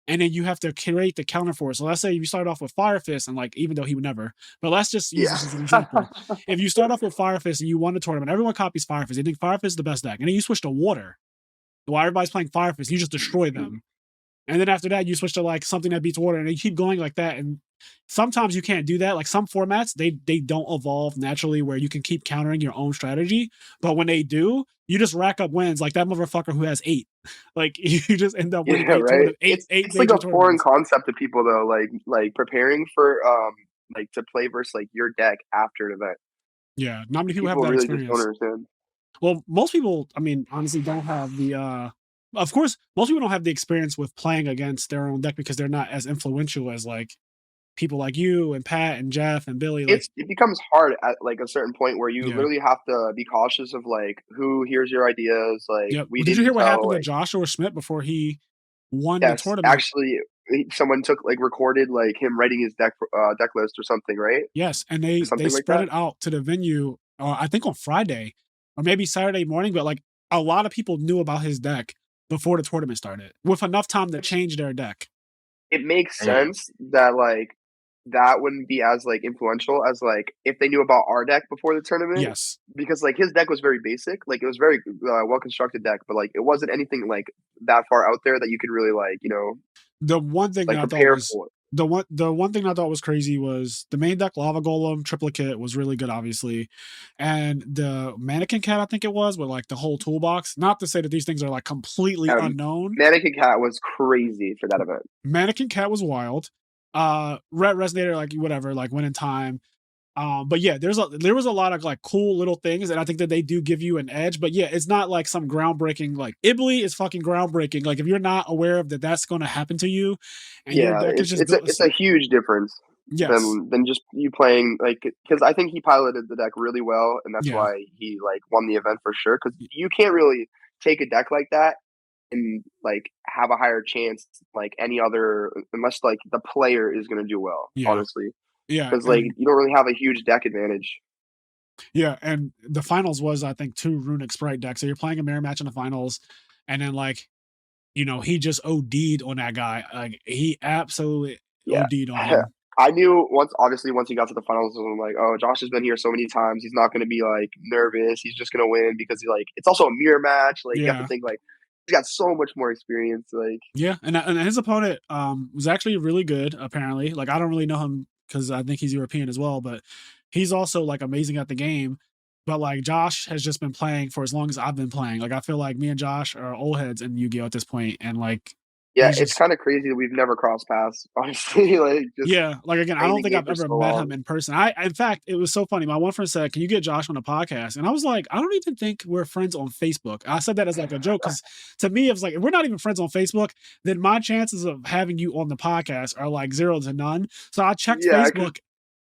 and then you have to create the counter for it. So let's say you start off with Fire Fist, and like, even though he would never, but let's just use this as an example. If you start off with Fire Fist and you won the tournament, everyone copies Fire Fist. They think Fire Fist is the best deck, and then you switch to Water. While everybody's playing Fire Fist, you just destroy them. And then after that, you switch to like something that beats Water, and you keep going like that. And sometimes you can't do that. Like some formats, they don't evolve naturally where you can keep countering your own strategy. But when they do, you just rack up wins. Like that motherfucker who has 8. Like you just end up winning eight it's like a foreign concept to people though. Like preparing for like to play versus like your deck after an event. Yeah, not many people have that really experience. Just don't understand. Well, most people, I mean, honestly, don't have the. Of course, most people don't have the experience with playing against their own deck because they're not as influential as like people like you and Pat and Jeff and Billy. Like, it becomes hard at like a certain point where you literally have to be cautious of like who hears your ideas. Like, did you hear what happened to Joshua Schmidt before he won the tournament? Actually, someone recorded like him writing his deck list or something, right? Yes, and they spread it out to the venue. I think on Friday or maybe Saturday morning, but like a lot of people knew about his deck before the tournament started, with enough time to change their deck. It makes sense that like that wouldn't be as like influential as like if they knew about our deck before the tournament. Yes, because like his deck was very basic, like it was very well constructed deck, but like it wasn't anything like that far out there that you could really like The one thing like that I thought was the one thing I thought was crazy was the main deck Lava Golem triplicate was really good, obviously, and the Mannequin Cat, I think it was, with like the whole toolbox. Not to say that these things are like completely unknown. Mannequin Cat was crazy for that event. Mannequin Cat was wild. Red Resonator, like whatever, like went in time. But yeah, there was a lot of like cool little things, and I think that they do give you an edge. But yeah, it's not like some groundbreaking. Like Ibley is fucking groundbreaking. Like if you're not aware of that's going to happen to you, and your deck is just it's a huge difference. Yes. Than just you playing like, because I think he piloted the deck really well, and that's why he like won the event for sure. Because you can't really take a deck like that and like have a higher chance like any other, unless like the player is going to do well. Honestly. Yeah, because like you don't really have a huge deck advantage. Yeah, and the finals was, I think, 2 Runic Sprite decks. So you're playing a mirror match in the finals, and then like, he just OD'd on that guy. Like he absolutely OD'd on him. I knew once he got to the finals, I'm like, oh, Josh has been here so many times. He's not going to be like nervous. He's just going to win because it's also a mirror match. Like you have to think like he's got so much more experience. Like and his opponent was actually really good. Apparently, like I don't really know him because I think he's European as well, but he's also like amazing at the game. But like Josh has just been playing for as long as I've been playing. Like I feel like me and Josh are old heads in Yu-Gi-Oh at this point, and like it's kind of crazy that we've never crossed paths, honestly. Like like again, I don't think I've ever met him in person. In fact, it was so funny. My one friend said, "Can you get Josh on a podcast?" And I was like, "I don't even think we're friends on Facebook." I said that as like a joke because to me, it was like, if we're not even friends on Facebook, then my chances of having you on the podcast are like 0 to none. So I checked Facebook.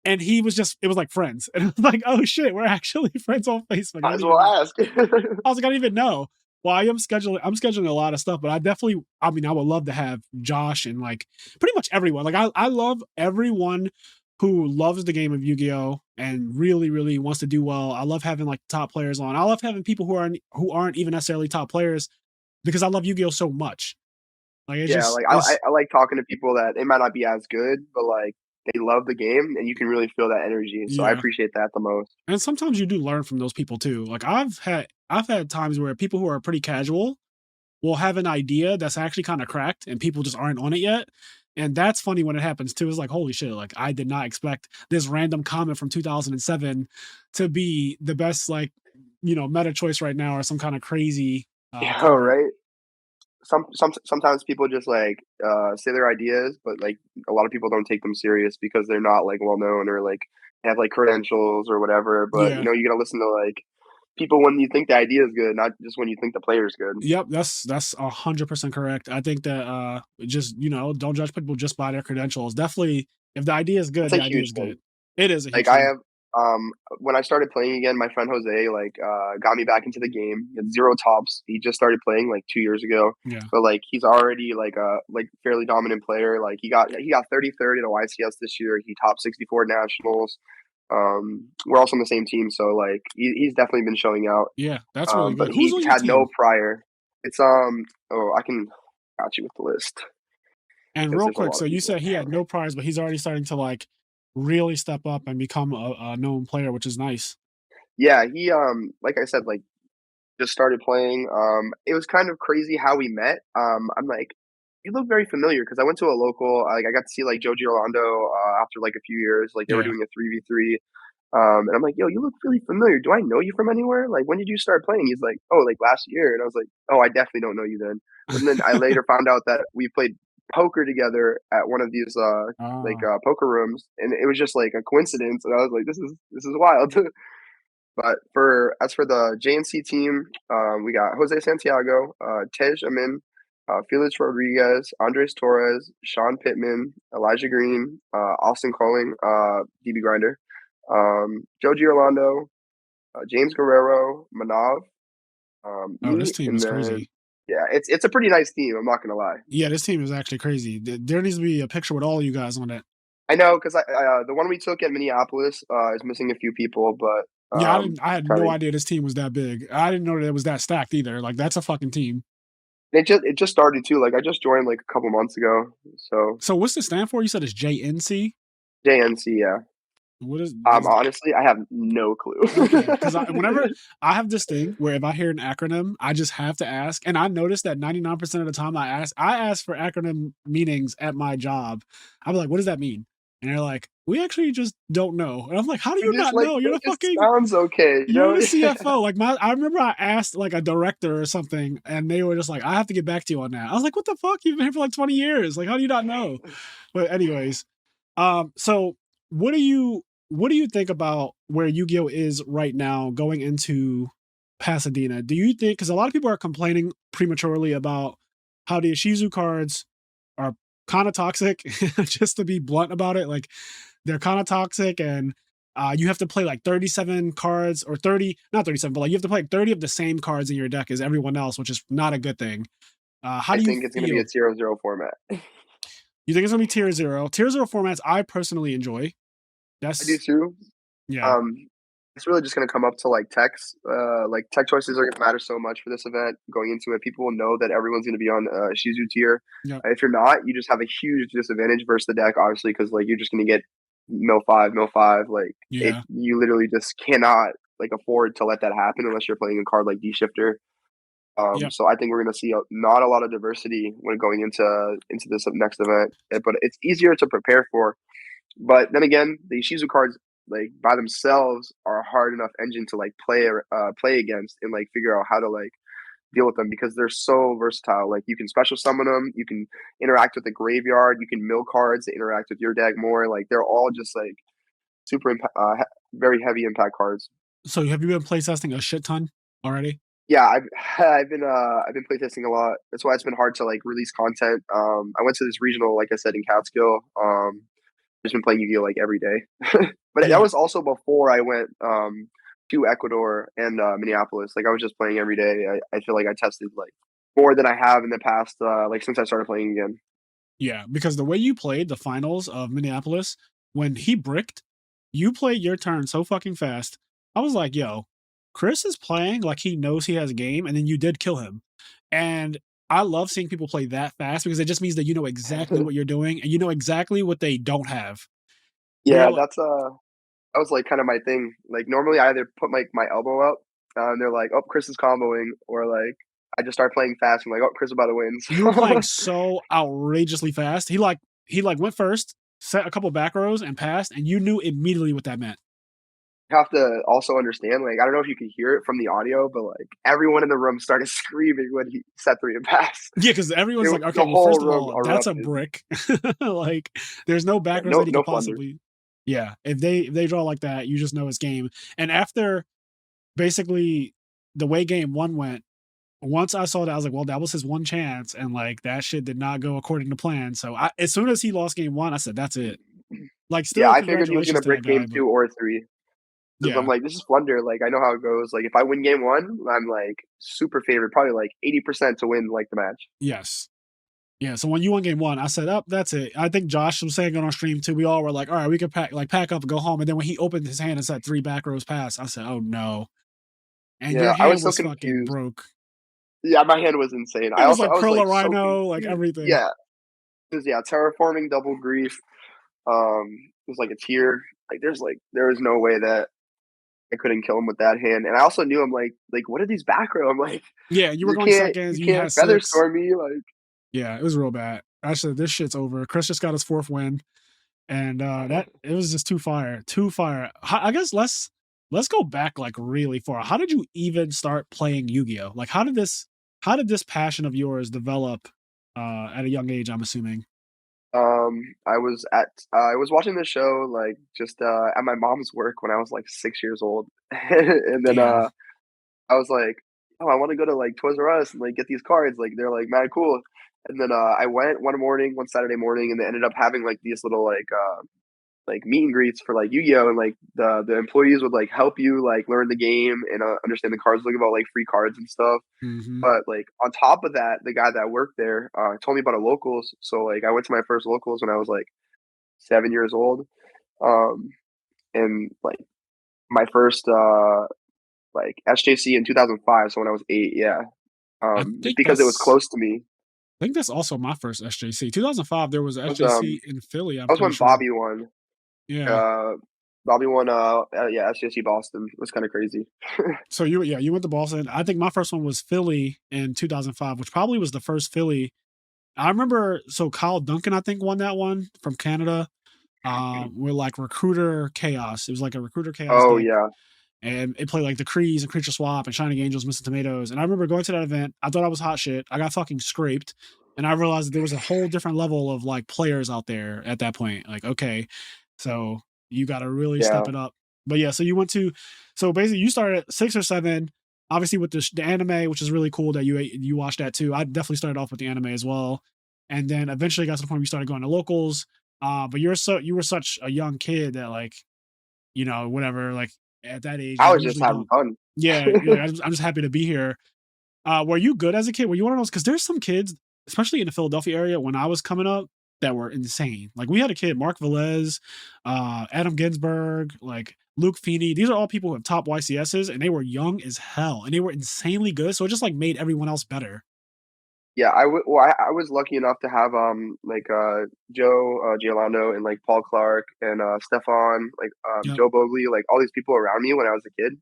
And it was like friends. And I was like, oh shit, we're actually friends on Facebook. Might as well ask. I was like, I don't even know. Well, I'm scheduling a lot of stuff, but I would love to have Josh and like pretty much everyone. Like I love everyone who loves the game of Yu-Gi-Oh! And really, really wants to do well. I love having like top players on. I love having people who aren't even necessarily top players because I love Yu-Gi-Oh! So much. Like I like talking to people that they might not be as good, but like they love the game and you can really feel that energy. So I appreciate that the most. And sometimes you do learn from those people too. Like I've had times where people who are pretty casual will have an idea that's actually kind of cracked and people just aren't on it yet. And that's funny when it happens too. It's like, holy shit, like I did not expect this random comment from 2007 to be the best, like, meta choice right now or some kind of crazy. Right. sometimes people just like say their ideas, but like a lot of people don't take them serious because they're not like well known or like have like credentials or whatever. But Yeah. you gotta listen to like people when you think the idea is good, not just when you think the player's good. Yep, that's 100% correct. I think that just don't judge people just by their credentials. Definitely, if the idea is good, It's a the idea huge is thing. good. It is a huge Like I thing. have when I started playing again, my friend Jose like got me back into the game. He had 0 tops. He just started playing like 2 years ago. Yeah. But like he's already like a like fairly dominant player. Like he got 33rd at a YCS this year. He top 64 nationals. We're also on the same team, so like he's definitely been showing out. Yeah, that's really But good. Who's he's on your had team? no prior. It's I can got you with the list. And Because real there's a quick, lot so of you people. said he had no prize, but he's already starting to like really step up and become a known player, which is nice. Yeah, he like I said, like just started playing. It was kind of crazy how we met. I'm like, you look very familiar because I went to a local. Like I got to see like Yugioh after like a few years. Like they were Yeah. doing a 3v3. And I'm like, yo, you look really familiar. Do I know you from anywhere? Like, when did you start playing? He's like, oh, like last year. And I was like, oh, I definitely don't know you then. And then I later found out that we played poker together at one of these poker rooms, and it was just like a coincidence. And I was like, this is wild. But as for the JNC team, we got Jose Santiago, Tej Amin, Felix Rodriguez, Andres Torres, Sean Pittman, Elijah Green, Austin Colling, DB Grinder, Joe Girolando, James Guerrero, Manav, This me, team and is then crazy. yeah, it's a pretty nice team. I'm not gonna lie. Yeah, this team is actually crazy. There needs to be a picture with all of you guys on it. I know because the one we took at Minneapolis is missing a few people, but Yeah, I had no kinda, idea this team was that big. I didn't know that it was that stacked either. Like that's a fucking team. it just started too. Like I just joined like a couple months ago, so So what's the stand for? You said it's JNC. JNC, yeah. What is? Honestly, I have no clue. Okay, because whenever I have this thing where if I hear an acronym, I just have to ask, and I noticed that 99% of the time I ask for acronym meanings at my job. I'm like, what does that mean? And they're like, we actually just don't know. And I'm like, how do you Just not like know? You're it the just fucking sounds okay, you know? you're the CFO. Like I remember I asked like a director or something, and they were just like, I have to get back to you on that. I was like, what the fuck? You've been here for like 20 years. Like, how do you not know? But anyways, so what do you think about where Yugioh is right now going into Pasadena? Do you think, because a lot of people are complaining prematurely about how the Ishizu cards are kind of toxic, just to be blunt about it, like they're kind of toxic, and you have to play like 37 cards or 30, not 37, but like you have to play like 30 of the same cards in your deck as everyone else, which is not a good thing. How I do you think it's going to be feel? a 0-0 format. You think it's gonna be tier 0? Tier 0 formats I personally enjoy. I do That's too. yeah. It's really just going to come up to like techs. Like tech choices are going to matter so much for this event. Going into it, people will know that everyone's going to be on Shizu tier. Yep. If you're not, you just have a huge disadvantage versus the deck, obviously, because like you're just going to get mill 5. Like Yeah. you literally just cannot like afford to let that happen unless you're playing a card like D Shifter. Yep. So I think we're going to see not a lot of diversity when going into this next event, but it's easier to prepare for. But then again, the Ishizu cards like by themselves are a hard enough engine to like play against and like figure out how to like deal with them because they're so versatile. Like you can special summon them, you can interact with the graveyard, you can mill cards to interact with your deck more. Like they're all just like very heavy impact cards. So have you been playtesting a shit ton already? Yeah, I've been playtesting a lot. That's why it's been hard to like release content. I went to this regional, like I said, in Catskill. Just been playing Yu-Gi-Oh like every day. But Yeah. that was also before I went to Ecuador and Minneapolis. Like I was just playing every day. I feel like I tested like more than I have in the past, like since I started playing again. Yeah, because the way you played the finals of Minneapolis, when he bricked, you played your turn so fucking fast. I was like, yo, Chris is playing like he knows he has a game, and then you did kill him. And I love seeing people play that fast because it just means that you know exactly what you're doing and you know exactly what they don't have. Yeah, that was like kind of my thing. Like normally I either put my elbow up and they're like, oh, Chris is comboing, or like I just start playing fast and I'm like, oh, Chris is about to win. You were playing so outrageously fast. He went first, set a couple back rows and passed, and you knew immediately what that meant. have to also understand, like, I don't know if you could hear it from the audio, but like everyone in the room started screaming when he set 3 and pass. Yeah, because everyone's like, okay, The well, first whole of room all, that's a erupted. brick. Like, there's no Yeah, backwards no, that he no could plunder. possibly. Yeah, if they draw like that, you just know it's game. And after basically the way game one went, once I saw that, I was like, well, that was his one chance, and like that shit did not go according to plan. So as soon as he lost game one, I said, that's it. Like, Yeah, still, I figured he was congratulations gonna to that brick guy, game but 2 or 3 because I'm yeah, like, this is Flunder. Like, I know how it goes. Like, if I win game 1, I'm like super favored, probably like 80% to win like the match. yes. Yeah, so when you won game one, I said, "Up, that's it." I think Josh was saying it on stream too. We all were like, "All right, we could pack up and go home." And then when he opened his hand and said 3 back rows pass, I said, "Oh no!" And your Yeah, I was hand so was fucking confused. broke. Yeah, my hand was insane. It was I like was Krilla like so Rhino, like confused. everything. Yeah, because yeah, terraforming double grief. It was like a tier. Like, there was no way that I couldn't kill him with that hand. And I also knew, I'm like, what are these back row? I'm like, Yeah, you were going seconds. you You can't had feather 6. storm me. Like, Yeah, it was real bad. I said, "This shit's over." Chris just got his 4th win, and that it was just too fire, too fire. I guess let's go back like really far. How did you even start playing Yu-Gi-Oh? Like, how did this passion of yours develop at a young age? I'm assuming. I was watching the show like just at my mom's work when I was like 6 years old, and then Damn. I was like, oh, I want to go to like Toys R Us and like get these cards. Like, they're like mad cool. And then I went one Saturday morning, and they ended up having like these little like meet and greets for like Yu-Gi-Oh, and like the employees would like help you like learn the game and understand the cards, look about like free cards and stuff. Hmm. But like on top of that, the guy that worked there told me about a locals. So like I went to my first locals when I was like 7 years old, um, and like my first like SJC in 2005. So when I was 8, yeah, I just think because it was close to me. I think that's also my first SJC. 2005. There was a It was SJC in Philly. I'm that was pretty when sure. Bobby won. Yeah. Uh, Bobby won. Yeah, SJC Boston. It was kind of crazy. So you went to Boston. I think my first one was Philly in 2005, which probably was the first Philly. I remember. So Kyle Duncan, I think, won that one from Canada. With like Recruiter Chaos. It was like a Recruiter Chaos Oh deck, yeah, and it played like the Crees and Creature Swap and Shining Angels, Missing Tomatoes. And I remember going to that event. I thought I was hot shit. I got fucking scraped, and I realized that there was a whole different level of like players out there at that point. Like, okay, so you got to really yeah. step it up. But yeah, so basically you started at 6 or 7. Obviously with the anime, which is really cool that you watched that too. I definitely started off with the anime as well, and then eventually got to the point where you started going to locals. But you were such a young kid that like, whatever, like at that age, I you was just usually having don't. fun. Yeah, I'm just happy to be here. Were you good as a kid? Were you one of those? Because there's some kids, especially in the Philadelphia area, when I was coming up, that were insane. Like we had a kid, Mark Velez, Adam Ginsberg, like Luke Feeney. These are all people who have top YCSs, and they were young as hell, and they were insanely good. So it just like made everyone else better. Yeah, I was lucky enough to have like Joe Giolando and like Paul Clark and Stefan, like Yep. Joe Bogley, like all these people around me when I was a kid.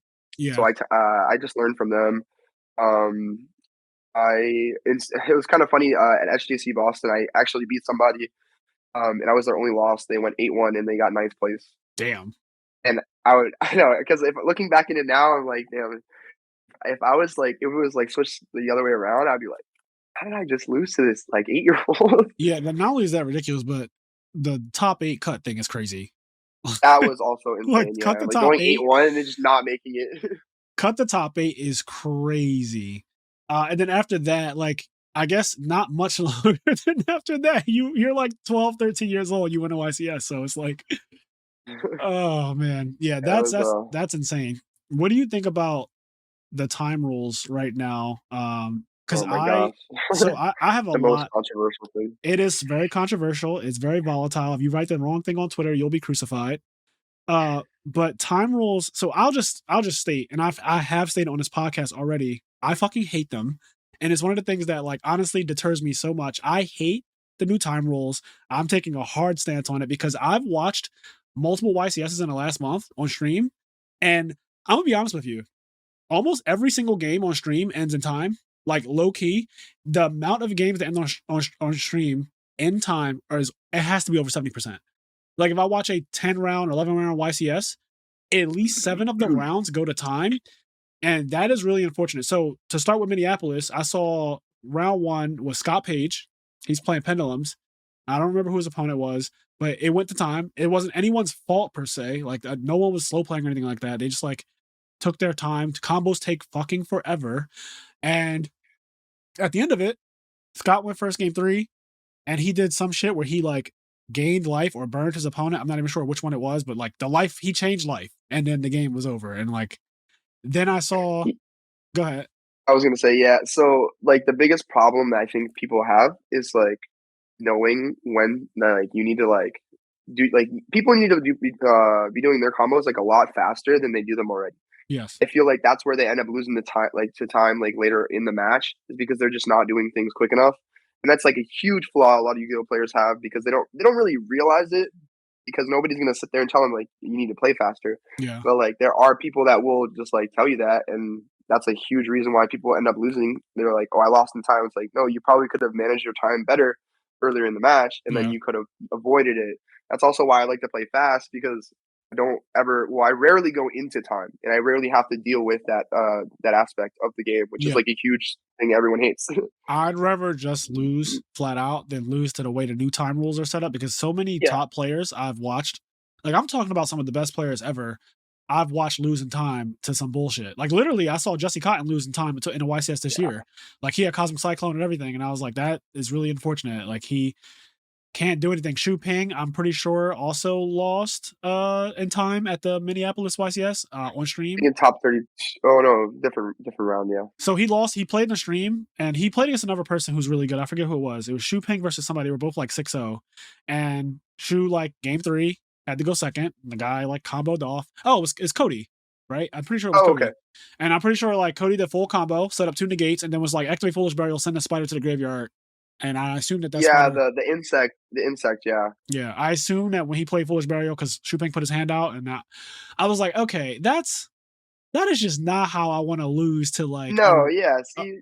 So Yeah. I just learned from them. Um, it was kind of funny at SJC Boston. I actually beat somebody, and I was their only loss. They went 8-1 and they got ninth place. Damn. And I know, because if looking back in it now, I'm like, damn, if I was like, if it was like switched the other way around, I'd be like, how did I just lose to this like 8-year-old? Yeah. Not only is that ridiculous, but the top 8 cut thing is crazy. That was also Like insane. cut Yeah, the like top going 8. 8-1 and then just not making it. Cut the top 8 is crazy. And then after that, like I guess not much longer than after that, you're like 12, 13 years old, you went to YCS. So it's like, oh man. Yeah, That was that's insane. What do you think about the time rules right now? Because oh my gosh, I have a the most lot. controversial thing. It is very controversial. It's very volatile. If you write the wrong thing on Twitter, you'll be crucified. But time rules. So I'll just state, and I have stated on this podcast already. I fucking hate them, and it's one of the things that like honestly deters me so much. I hate the new time rules. I'm taking a hard stance on it because I've watched multiple YCSs in the last month on stream, and I'm gonna be honest with you. Almost every single game on stream ends in time. Like low key, the amount of games that end on stream in time it has to be over 70%. Like if I watch a 10 round, 11 round YCS, at least 7 of the rounds go to time, and that is really unfortunate. So to start with Minneapolis, I saw round 1 was Scott Page. He's playing Pendulums. I don't remember who his opponent was, but it went to time. It wasn't anyone's fault per se. Like no one was slow playing or anything like that. They just like took their time. Combos take fucking forever. And at the end of it, Scott went first game 3, and he did some shit where he like gained life or burned his opponent. I'm not even sure which one it was, but like the life, he changed life, and then the game was over. And like, then I saw, go ahead. I was gonna say, yeah. So like the biggest problem that I think people have is like knowing when like you need to like do like people need to be doing their combos like a lot faster than they do them already. Yes. I feel like that's where they end up losing the time, like to time, like later in the match, is because they're just not doing things quick enough, and that's like a huge flaw a lot of Yu-Gi-Oh players have because they don't really realize it because nobody's gonna sit there and tell them like you need to play faster. Yeah. But like there are people that will just like tell you that, and that's a huge reason why people end up losing. They're like, "Oh, I lost in time." It's like, no, you probably could have managed your time better earlier in the match, and then you could have avoided it. That's also why I like to play fast because I rarely go into time, and I rarely have to deal with that aspect of the game, which is like a huge thing everyone hates. I'd rather just lose flat out than lose to the way the new time rules are set up, because so many top players I've watched, like I'm talking about some of the best players ever, I've watched lose in time to some bullshit. Like literally, I saw Jesse Cotton lose in time in a YCS this year. Like he had Cosmic Cyclone and everything, and I was like, that is really unfortunate. Like he can't do anything. Shu Ping, I'm pretty sure, also lost in time at the Minneapolis YCS on stream. In top 30. Oh no, different round, yeah. So he lost. He played in the stream, and he played against another person who's really good. I forget who it was. It was Shu Ping versus somebody. They were both like 6-0, and Shu like game 3 had to go second. And the guy like comboed off. Oh, it's Cody, right? I'm pretty sure it was Cody. Okay. And I'm pretty sure like Cody did full combo, set up 2 negates, and then was like activate Foolish Burial, send a spider to the graveyard. And I assume that's the insect, yeah. I assume that when he played Foolish Burial, because Shu Ping put his hand out, and I was like, okay, that is just not how I want to lose to like. No, see,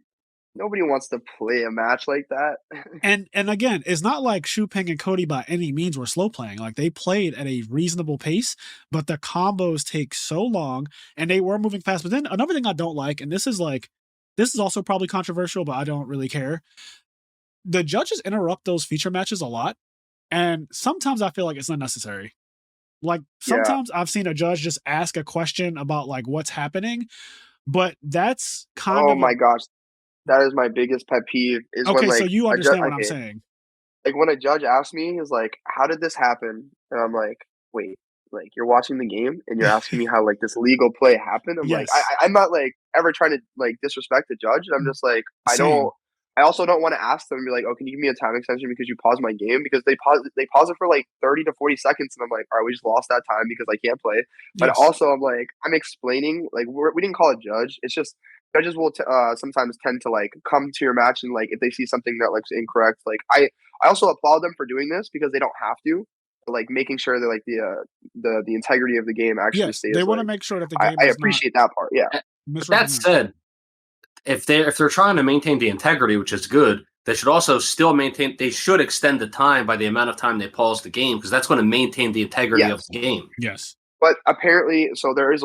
nobody wants to play a match like that. and again, it's not like Shu Ping and Cody by any means were slow playing. Like they played at a reasonable pace, but the combos take so long, and they were moving fast. But then another thing I don't like, and this is also probably controversial, but I don't really care. The judges interrupt those feature matches a lot, and sometimes I feel like it's unnecessary. Like sometimes I've seen a judge just ask a question about like what's happening, but that's kind of. Oh my gosh, that is my biggest pet peeve. Is okay, when, like, so you understand what I'm saying? Like when a judge asks me, is like, "How did this happen?" And I'm like, "Wait, like you're watching the game and you're asking me how like this legal play happened?" I'm like, I'm not like ever trying to like disrespect the judge. I'm just like, I also don't want to ask them and be like, "Oh, can you give me a time extension because you paused my game?" Because they pause it for like 30 to 40 seconds, and I'm like, "All right, we just lost that time because I can't play." But also, I'm like, I'm explaining like we didn't call a judge. It's just judges will sometimes tend to like come to your match and like if they see something that looks incorrect, like I also applaud them for doing this because they don't have to. But, like making sure that like the integrity of the game actually stays. They want to make sure that the game. I appreciate that part. Yeah. But that said, if they're trying to maintain the integrity, which is good, they should also still maintain. They should extend the time by the amount of time they pause the game because that's going to maintain the integrity of the game. Yes. But apparently, so there is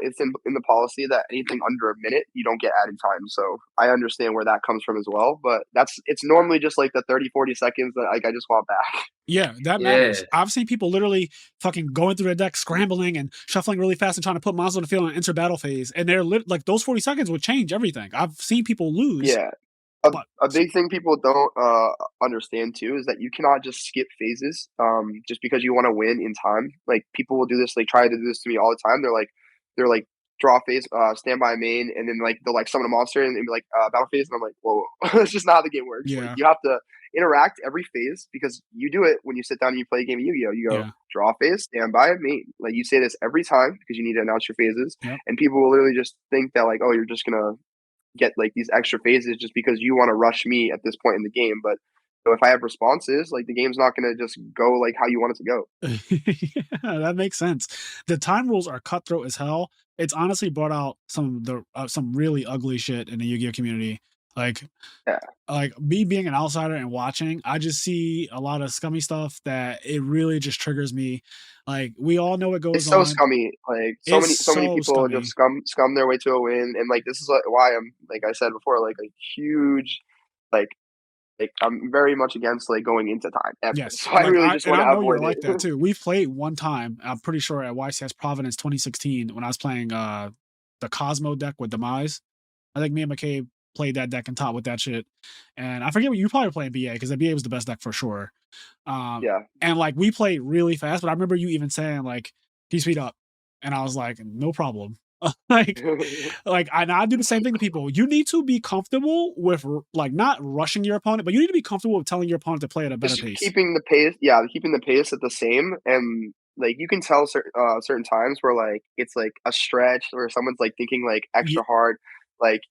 it's in the policy that anything under a minute you don't get added time. So I understand where that comes from as well. But it's normally just like the 30, 40 seconds that like I just want back. Yeah, that matters. I've seen people literally fucking going through the deck, scrambling and shuffling really fast and trying to put monsters on the field and enter battle phase. And they're like those 40 seconds would change everything. I've seen people lose. Yeah. A big thing people don't understand too is that you cannot just skip phases just because you want to win in time. Like people will do this, like try to do this to me all the time. They're like draw phase, standby main, and then like they'll like summon a monster and be like battle phase, and I'm like, whoa, that's just not how the game works. Yeah. Like, you have to interact every phase because you do it when you sit down and you play a game of Yu-Gi-Oh. You go draw phase, standby main. Like you say this every time because you need to announce your phases, and people will literally just think that like, oh, you're just gonna get like these extra phases just because you want to rush me at this point in the game. But so if I have responses, like the game's not going to just go like how you want it to go. Yeah, that makes sense. The time rules are cutthroat as hell. It's honestly brought out some really ugly shit in the Yu-Gi-Oh community. Like, Yeah. like me being an outsider and watching, I just see a lot of scummy stuff that it really just triggers me. Like, we all know what It's goes so on. scummy. Like It's so many so people scummy. just scum their way to a win, and like this is why I'm, like I said before, like a huge, like I'm very much against like going into time ever. Yes, So I like really just and want I to know you're avoid like that it. too. We've played one time, I'm pretty sure at YCS Providence 2016 when I was playing the Cosmo deck with Demise. I think me and McCabe played that deck and top with that shit. And I forget what you probably playing BA because the BA was the best deck for sure. Yeah. And like we played really fast, but I remember you even saying like, "Can you speed up?" And I was like, "No problem." like, I do the same thing to people. You need to be comfortable with like not rushing your opponent, but you need to be comfortable with telling your opponent to play at a better Just pace. keeping the pace, keeping the pace at the same, and like you can tell certain times where like it's like a stretch or someone's like thinking like extra hard, like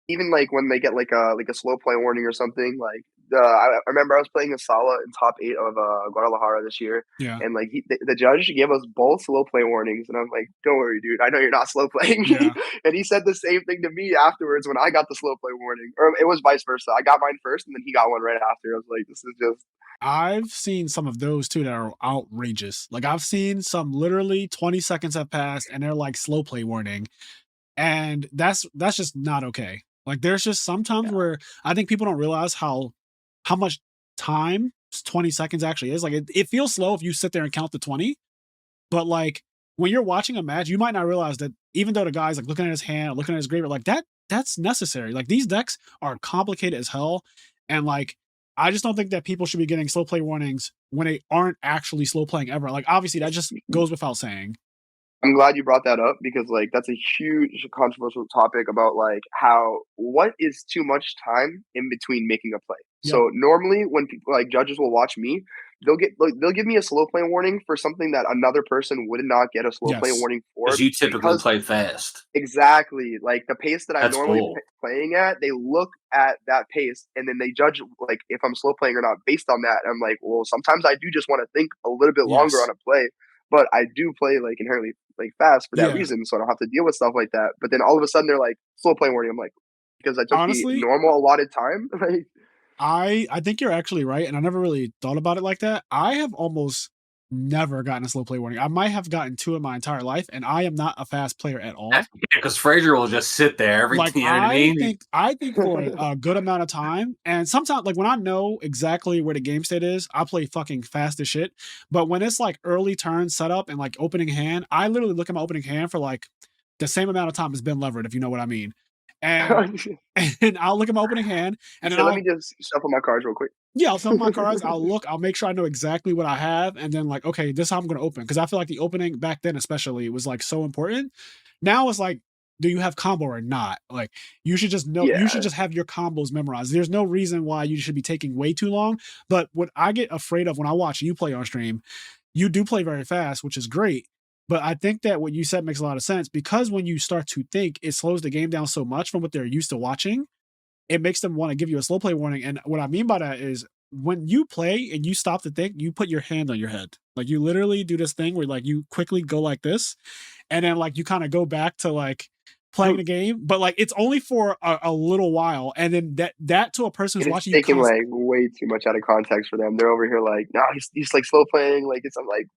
even like when they get like a slow play warning or something. Like I remember I was playing a Sala in top 8 of Guadalajara this year, Yeah. and like the judge gave us both slow play warnings, and I'm like, don't worry, dude, I know you're not slow playing. Yeah. And he said the same thing to me afterwards when I got the slow play warning, or it was vice versa. I got mine first, and then he got one right after. I was like, this is just. I've seen some of those too that are outrageous. Like I've seen some literally 20 seconds have passed and they're like slow play warning. And that's just not okay. Like there's just sometimes where I think people don't realize how much time 20 seconds actually is. Like it feels slow if you sit there and count to 20. But like when you're watching a match, you might not realize that even though the guy's like looking at his hand, looking at his graveyard, like that's necessary. Like these decks are complicated as hell. And like I just don't think that people should be getting slow play warnings when they aren't actually slow playing ever. Like obviously that just goes without saying. I'm glad you brought that up because like that's a huge controversial topic about like what is too much time in between making a play. Yep. So normally when people like judges will watch me, they'll give me a slow play warning for something that another person would not get a slow play warning for. Because you typically play fast. Exactly. Like the pace that I'm normally cool. playing at, they look at that pace and then they judge like if I'm slow playing or not based on that. I'm like, well, sometimes I do just want to think a little bit longer on a play, but I do play like inherently like fast for that reason, so I don't have to deal with stuff like that. But then all of a sudden they're like slow play warning. I'm like, because I took the normal allotted time. Like, I think you're actually right, and I never really thought about it like that. I have almost never gotten a slow play warning. I might have gotten 2 in my entire life, and I am not a fast player at all. Because Frazier will just sit there every like, you know what I mean? I think for a good amount of time, and sometimes like when I know exactly where the game state is, I play fucking fast as shit. But when it's like early turn setup and like opening hand, I literally look at my opening hand for like the same amount of time as Ben Leverett, if you know what I mean. And I'll look at my opening hand, and then let me just shuffle my cards real quick. Yeah, I'll shuffle my cards. I'll make sure I know exactly what I have, and then like, okay, this is how I'm going to open, because I feel like the opening back then, especially, was like so important. Now it's like, do you have combo or not? Like, you should just know. You should just have your combos memorized. There's no reason why you should be taking way too long. But what I get afraid of when I watch you play on stream, you do play very fast, which is great. But I think that what you said makes a lot of sense, because when you start to think, it slows the game down so much from what they're used to watching. It makes them want to give you a slow play warning. And what I mean by that is when you play and you stop to think, you put your hand on your head. Like you literally do this thing where like you quickly go like this, and then like you kind of go back to like playing the game, but like it's only for a little while. And then that to a person who's watching taking like way too much out of context for them. They're over here like, no, he's like slow playing. Like I'm like,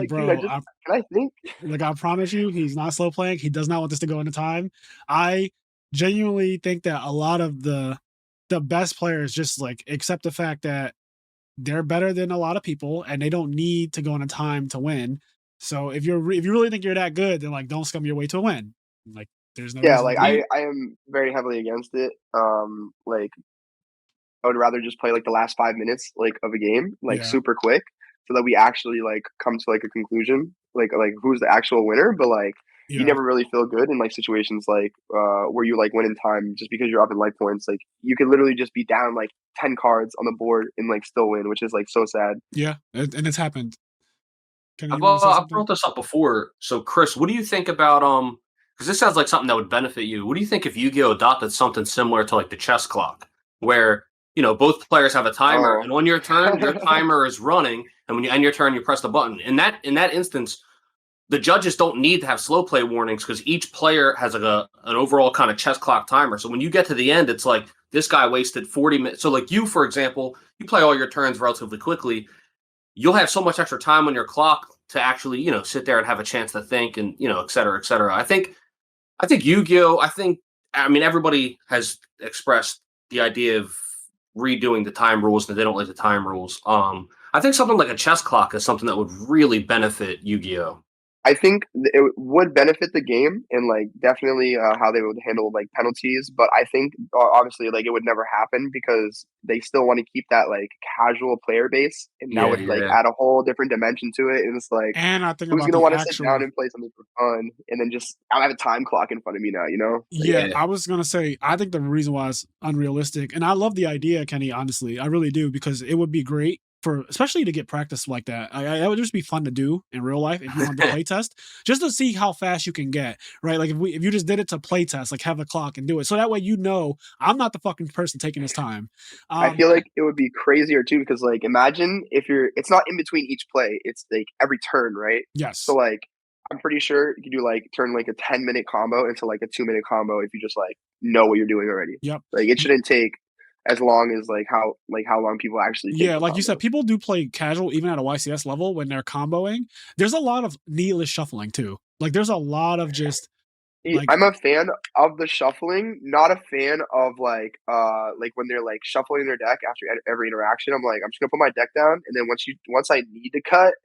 bro, dude, can I think? Like, I promise you, he's not slow playing. He does not want this to go into time. I genuinely think that a lot of the best players just like accept the fact that they're better than a lot of people and they don't need to go into time to win. So if you really think you're that good, then like don't scum your way to a win. Like there's no reason like I am very heavily against it. Like I would rather just play like the last 5 minutes like of a game like super quick, so that we actually like come to like a conclusion, like who's the actual winner. But like you never really feel good in like situations like where you like win in time just because you're up in life points. Like you could literally just be down like 10 cards on the board and like still win, which is like so sad. Yeah, and it's happened. I've brought this up before. So Chris, what do you think about because this sounds like something that would benefit you. What do you think if Yugioh adopted something similar to like the chess clock, where you know both players have a timer, and on your turn, your timer is running, and when you end your turn, you press the button. In that instance, the judges don't need to have slow play warnings because each player has like an overall kind of chess clock timer. So when you get to the end, it's like this guy wasted 40 minutes. So like you, for example, you play all your turns relatively quickly. You'll have so much extra time on your clock to actually, sit there and have a chance to think and, et cetera, et cetera. I think Yugioh, everybody has expressed the idea of redoing the time rules and they don't like the time rules. I think something like a chess clock is something that would really benefit Yugioh. I think it would benefit the game and like definitely how they would handle like penalties, but I think obviously like it would never happen because they still want to keep that like casual player base, and that would like add a whole different dimension to it. And it's like, and I think who's gonna want to sit down and play something for fun and then just I have a time clock in front of me now, Yeah, I was gonna say I think the reason why it's unrealistic, and I love the idea, Kenny. Honestly, I really do, because it would be great. Especially to get practice like that. That would just be fun to do in real life if you want to play test, just to see how fast you can get, right? Like if you just did it to play test, like have a clock and do it. So that way I'm not the fucking person taking this time. I feel like it would be crazier too, because like imagine if it's not in between each play, it's like every turn, right? Yes. So like I'm pretty sure you could do like turn like a 10-minute combo into like a 2-minute combo if you just like know what you're doing already. Yep. Like it shouldn't take as long as how long people actually take like you said, people do play casual even at a YCS level when they're comboing. There's a lot of needless shuffling too. Like there's a lot of just I'm a fan of the shuffling, not a fan of like when they're like shuffling their deck after every interaction. I'm like, I'm just gonna put my deck down, and then once I need to cut,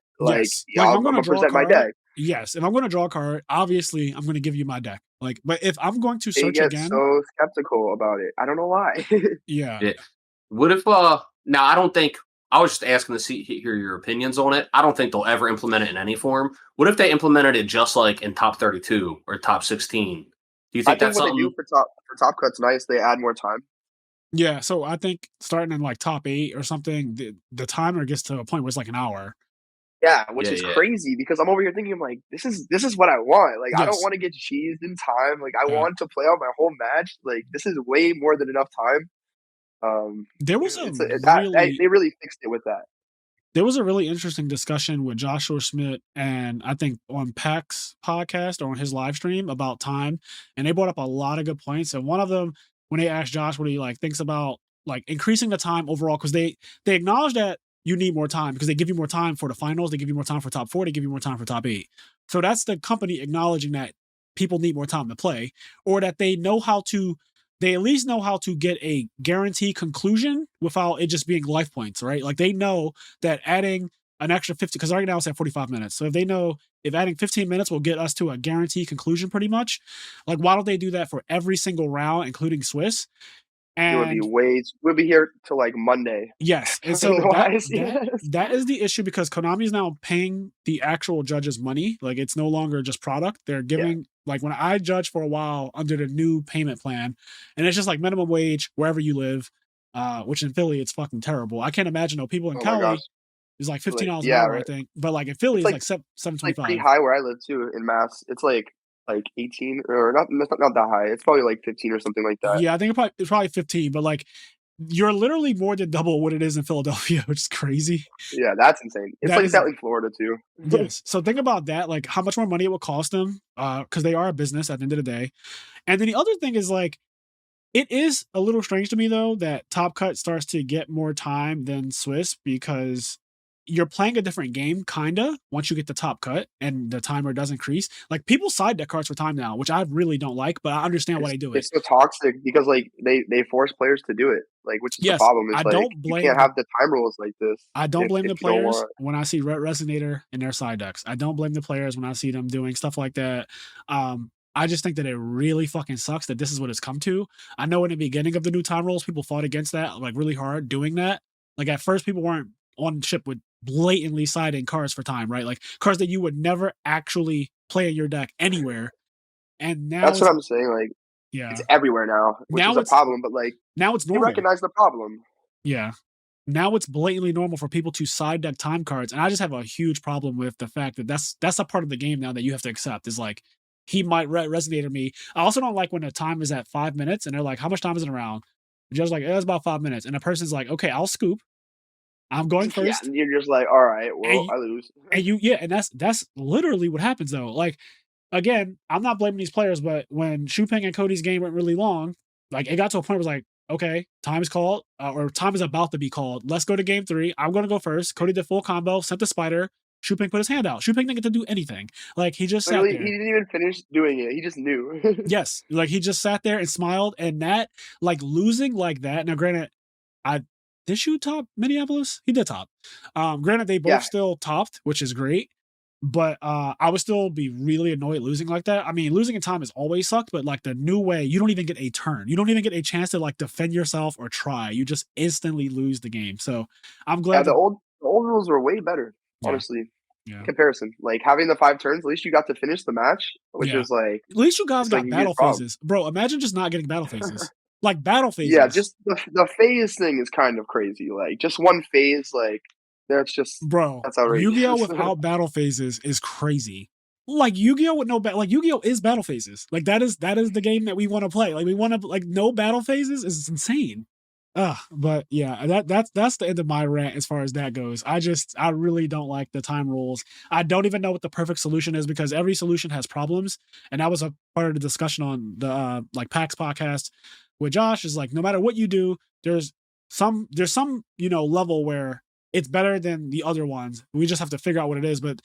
I'm gonna present my deck. Yes, if I'm going to draw a card, obviously I'm going to give you my deck. Like, but if I'm going to search again, so skeptical about it. I don't know why. Yeah. What if? Now I don't think. I was just asking to hear your opinions on it. I don't think they'll ever implement it in any form. What if they implemented it just like in top 32 or top 16? Do you think that's something? What they do for top cuts nice? They add more time. Yeah, so I think starting in like top 8 or something, the timer gets to a point where it's like an hour. Yeah, which is crazy because I'm over here thinking, I'm like, this is what I want. Like, I don't want to get cheesed in time. Like, I want to play out my whole match. Like, this is way more than enough time. There was they really fixed it with that. There was a really interesting discussion with Joshua Schmidt and I think on Pack's podcast or on his live stream about time, and they brought up a lot of good points. And one of them, when they asked Josh what he like thinks about like increasing the time overall, because they acknowledge that you need more time because they give you more time for the finals, they give you more time for top 4, they give you more time for top 8. So that's the company acknowledging that people need more time to play, or that they at least know how to get a guaranteed conclusion without it just being life points, right? Like they know that adding an extra 50, because right now it's at 45 minutes. So if they know if adding 15 minutes will get us to a guaranteed conclusion pretty much, like why don't they do that for every single round, including Swiss? And we'll be here till like Monday. Yes. And so that is the issue, because Konami is now paying the actual judges money. Like it's no longer just product. They're giving, like when I judged for a while under the new payment plan, and it's just like minimum wage wherever you live, which in Philly, it's fucking terrible. I can't imagine though. People in Cali, it's like $15 an hour, right? I think. But like in Philly, it's like $7.25. It's pretty high where I live too in Mass. It's like 18 or not that high. It's probably like 15 or something like that. Yeah, I think it's probably 15, but like you're literally more than double what it is in Philadelphia, which is crazy. Yeah, that's insane. It's like that in Florida too. Yes. So think about that, like how much more money it will cost them, because they are a business at the end of the day. And then the other thing is like, it is a little strange to me though that Top Cut starts to get more time than Swiss, because you're playing a different game, kinda, once you get the top cut and the timer does increase. Like people side deck cards for time now, which I really don't like, but I understand why they do it. It's so toxic because like they force players to do it, like which is the problem. It's you can't have the time rules like this. I don't blame the players when I see Resonator in their side decks. I don't blame the players when I see them doing stuff like that. I just think that it really fucking sucks that this is what it's come to. I know in the beginning of the new time rules, people fought against that like really hard doing that. Like at first people weren't on ship with blatantly siding cards for time, right? Like cards that you would never actually play in your deck anywhere. And now that's what I'm saying. Like, it's everywhere now, which is a problem. But like now it's normal. You recognize the problem. Yeah. Now it's blatantly normal for people to side deck time cards, and I just have a huge problem with the fact that that's a part of the game now that you have to accept. Is like he might resonate with me. I also don't like when the time is at 5 minutes and they're like, "How much time is it around?" The judge's like, "It's about 5 minutes," and the person's like, "Okay, I'll scoop. I'm going first." Yeah, and you're just like, all right, well, I lose. And that's literally what happens though. Like, again, I'm not blaming these players, but when Shuping and Cody's game went really long, like it got to a point where it was like, okay, time is called, or time is about to be called. Let's go to game 3. I'm going to go first. Cody did full combo, sent the spider. Shuping put his hand out. Shuping didn't get to do anything. Like, he just sat Literally, there. he didn't even finish doing it. He just knew. Yes, like, he just sat there and smiled, and that, like, losing like that. Now, granted, did Shu top Minneapolis? He did top. Granted, they both still topped, which is great. But I would still be really annoyed losing like that. I mean, losing in time has always sucked, but like the new way, you don't even get a turn. You don't even get a chance to like defend yourself or try. You just instantly lose the game. So I'm glad. Yeah, the old rules were way better, honestly. Yeah. Comparison, like having the 5 turns, at least you got to finish the match, which was like at least you guys got battle phases, bro. Imagine just not getting battle phases. Like battle phases. Yeah, just the phase thing is kind of crazy. Like just one phase, like. That's just that's outrageous. Yu-Gi-Oh without battle phases is crazy. Like Yu-Gi-Oh with no like Yu-Gi-Oh is battle phases. Like that is the game that we want to play. Like we want to like no battle phases is insane. But yeah, that's the end of my rant as far as that goes. I really don't like the time rules. I don't even know what the perfect solution is because every solution has problems. And that was a part of the discussion on the like PAX podcast with Josh is like no matter what you do, there's some level where it's better than the other ones. We just have to figure out what it is. But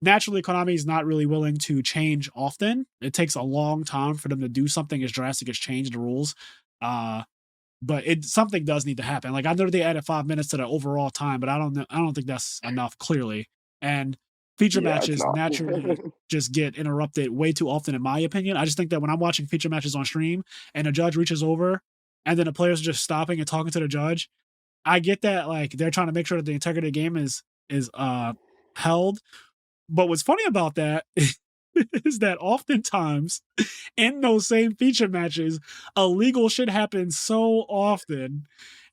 naturally, Konami is not really willing to change often. It takes a long time for them to do something as drastic as change the rules. But something does need to happen. Like I know they added 5 minutes to the overall time, but I don't think that's enough clearly. And feature matches naturally just get interrupted way too often, in my opinion. I just think that when I'm watching feature matches on stream and a judge reaches over and then the players are just stopping and talking to the judge, I get that like they're trying to make sure that the integrity of the game is held. But what's funny about that is that oftentimes in those same feature matches, illegal shit happens so often.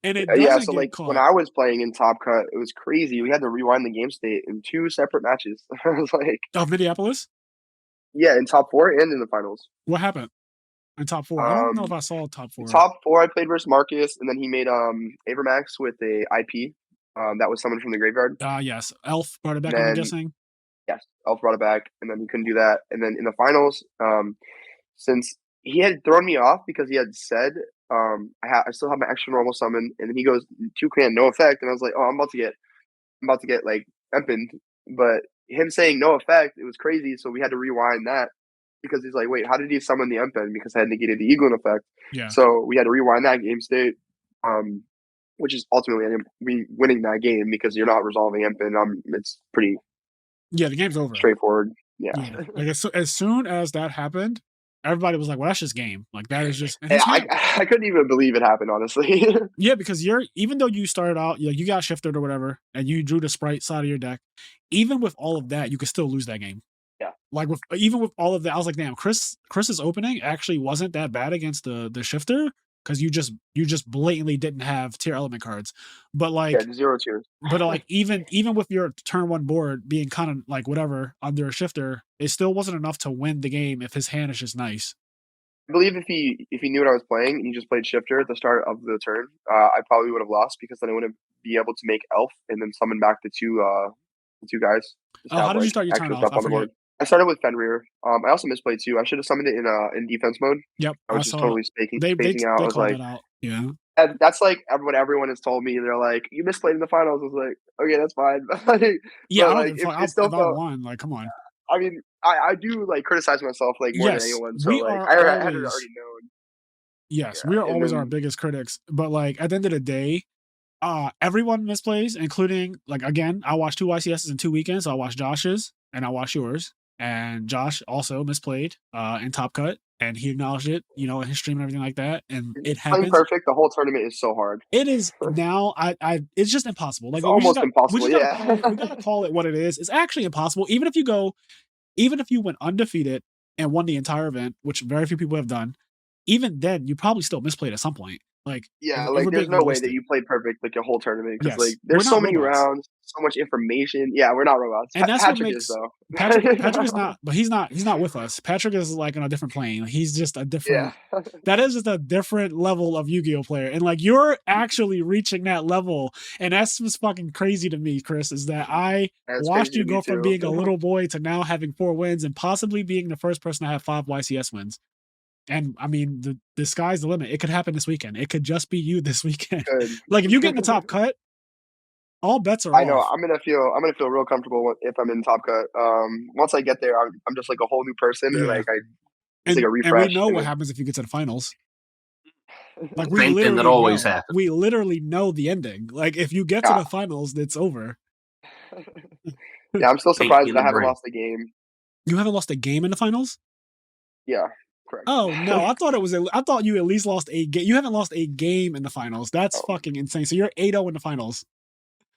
And it doesn't get like caught. When I was playing in Top Cut, it was crazy. We had to rewind the game state in 2 separate matches. I was like, of Minneapolis? Yeah, in top 4 and in the finals. What happened? In top 4, I don't know if I saw top 4. Top 4, I played versus Marcus, and then he made Avermax with a IP. That was someone from the graveyard. Yes, Elf brought it back. I'm guessing. Yes, Elf brought it back, and then he couldn't do that. And then in the finals, since he had thrown me off because he had said I still have my extra normal summon, and then he goes 2 command no effect, and I was like, oh, I'm about to get like empined. But him saying no effect, it was crazy. So we had to rewind that. Because he's like, wait, how did he summon the Empen? Because I had negated the Eaglin effect. Yeah. So we had to rewind that game state, which is ultimately we winning that game because you're not resolving Empen. It's pretty. Yeah, the game's over. Straightforward. Yeah. Like as soon as that happened, everybody was like, "Well, that's just game. Like that is just." I couldn't even believe it happened, honestly. Yeah, because even though you started out, you got shifted or whatever, and you drew the sprite side of your deck, even with all of that, you could still lose that game. Yeah. Like even with all of that, I was like, damn, Chris's opening actually wasn't that bad against the shifter because you just blatantly didn't have tier element cards. But like 0 tiers. But like even with your turn 1 board being kind of like whatever under a shifter, it still wasn't enough to win the game if his hand is just nice. I believe if he knew what I was playing and he just played shifter at the start of the turn, I probably would have lost because then I wouldn't be able to make Elf and then summon back the two guys. How did you start your turn off? I started with Fenrir. I also misplayed too. I should have summoned it in defense mode. Yep, I was just totally spacing out. They I was like, out. Yeah. And that's like what everyone has told me. They're like, you misplayed in the finals. I was like, okay, that's fine. Yeah, I don't like, if I won. Like, come on. I mean, I do like criticize myself like more than anyone. So like, I had it already known. Yes, we are always our biggest critics. But like at the end of the day, everyone misplays, including like again, I watched 2 YCSs in 2 weekends. So I watched Josh's and I watched yours. And Josh also misplayed in Top Cut, and he acknowledged it, in his stream and everything like that. And it happens. Playing perfect, the whole tournament is so hard. It is now. It's just impossible. Like it's almost impossible. We gotta call it what it is. It's actually impossible. Even if you went undefeated and won the entire event, which very few people have done, even then you probably still misplayed at some point. Like there's no way that you played perfect like your whole tournament because like there's so many rounds, so much information. Yeah, we're not robots. And that's Patrick what makes is though. Patrick is not, but he's not with us. Patrick is like on a different plane. He's just a different. Yeah. That is just a different level of Yu-Gi-Oh player, and like you're actually reaching that level, and that's what's fucking crazy to me, Chris. Is that I watched you go from being a little boy to now having 4 wins and possibly being the first person to have 5 YCS wins. And I mean, the sky's the limit. It could happen this weekend. It could just be you this weekend. Good. Like if you get in the top cut, all bets are I know off. I'm gonna feel real comfortable if I'm in top cut. Once I get there, I'm just like a whole new person, and like it's like a refresh. And we know what happens if you get to the finals. Like Same thing that always happens. We literally know the ending. Like if you get to the finals, it's over. Yeah, I'm still surprised that I haven't lost a game. You haven't lost a game in the finals? Yeah, correct. Oh no, I thought you at least lost a game. You haven't lost a game in the finals. That's fucking insane. So you're 8-0 in the finals.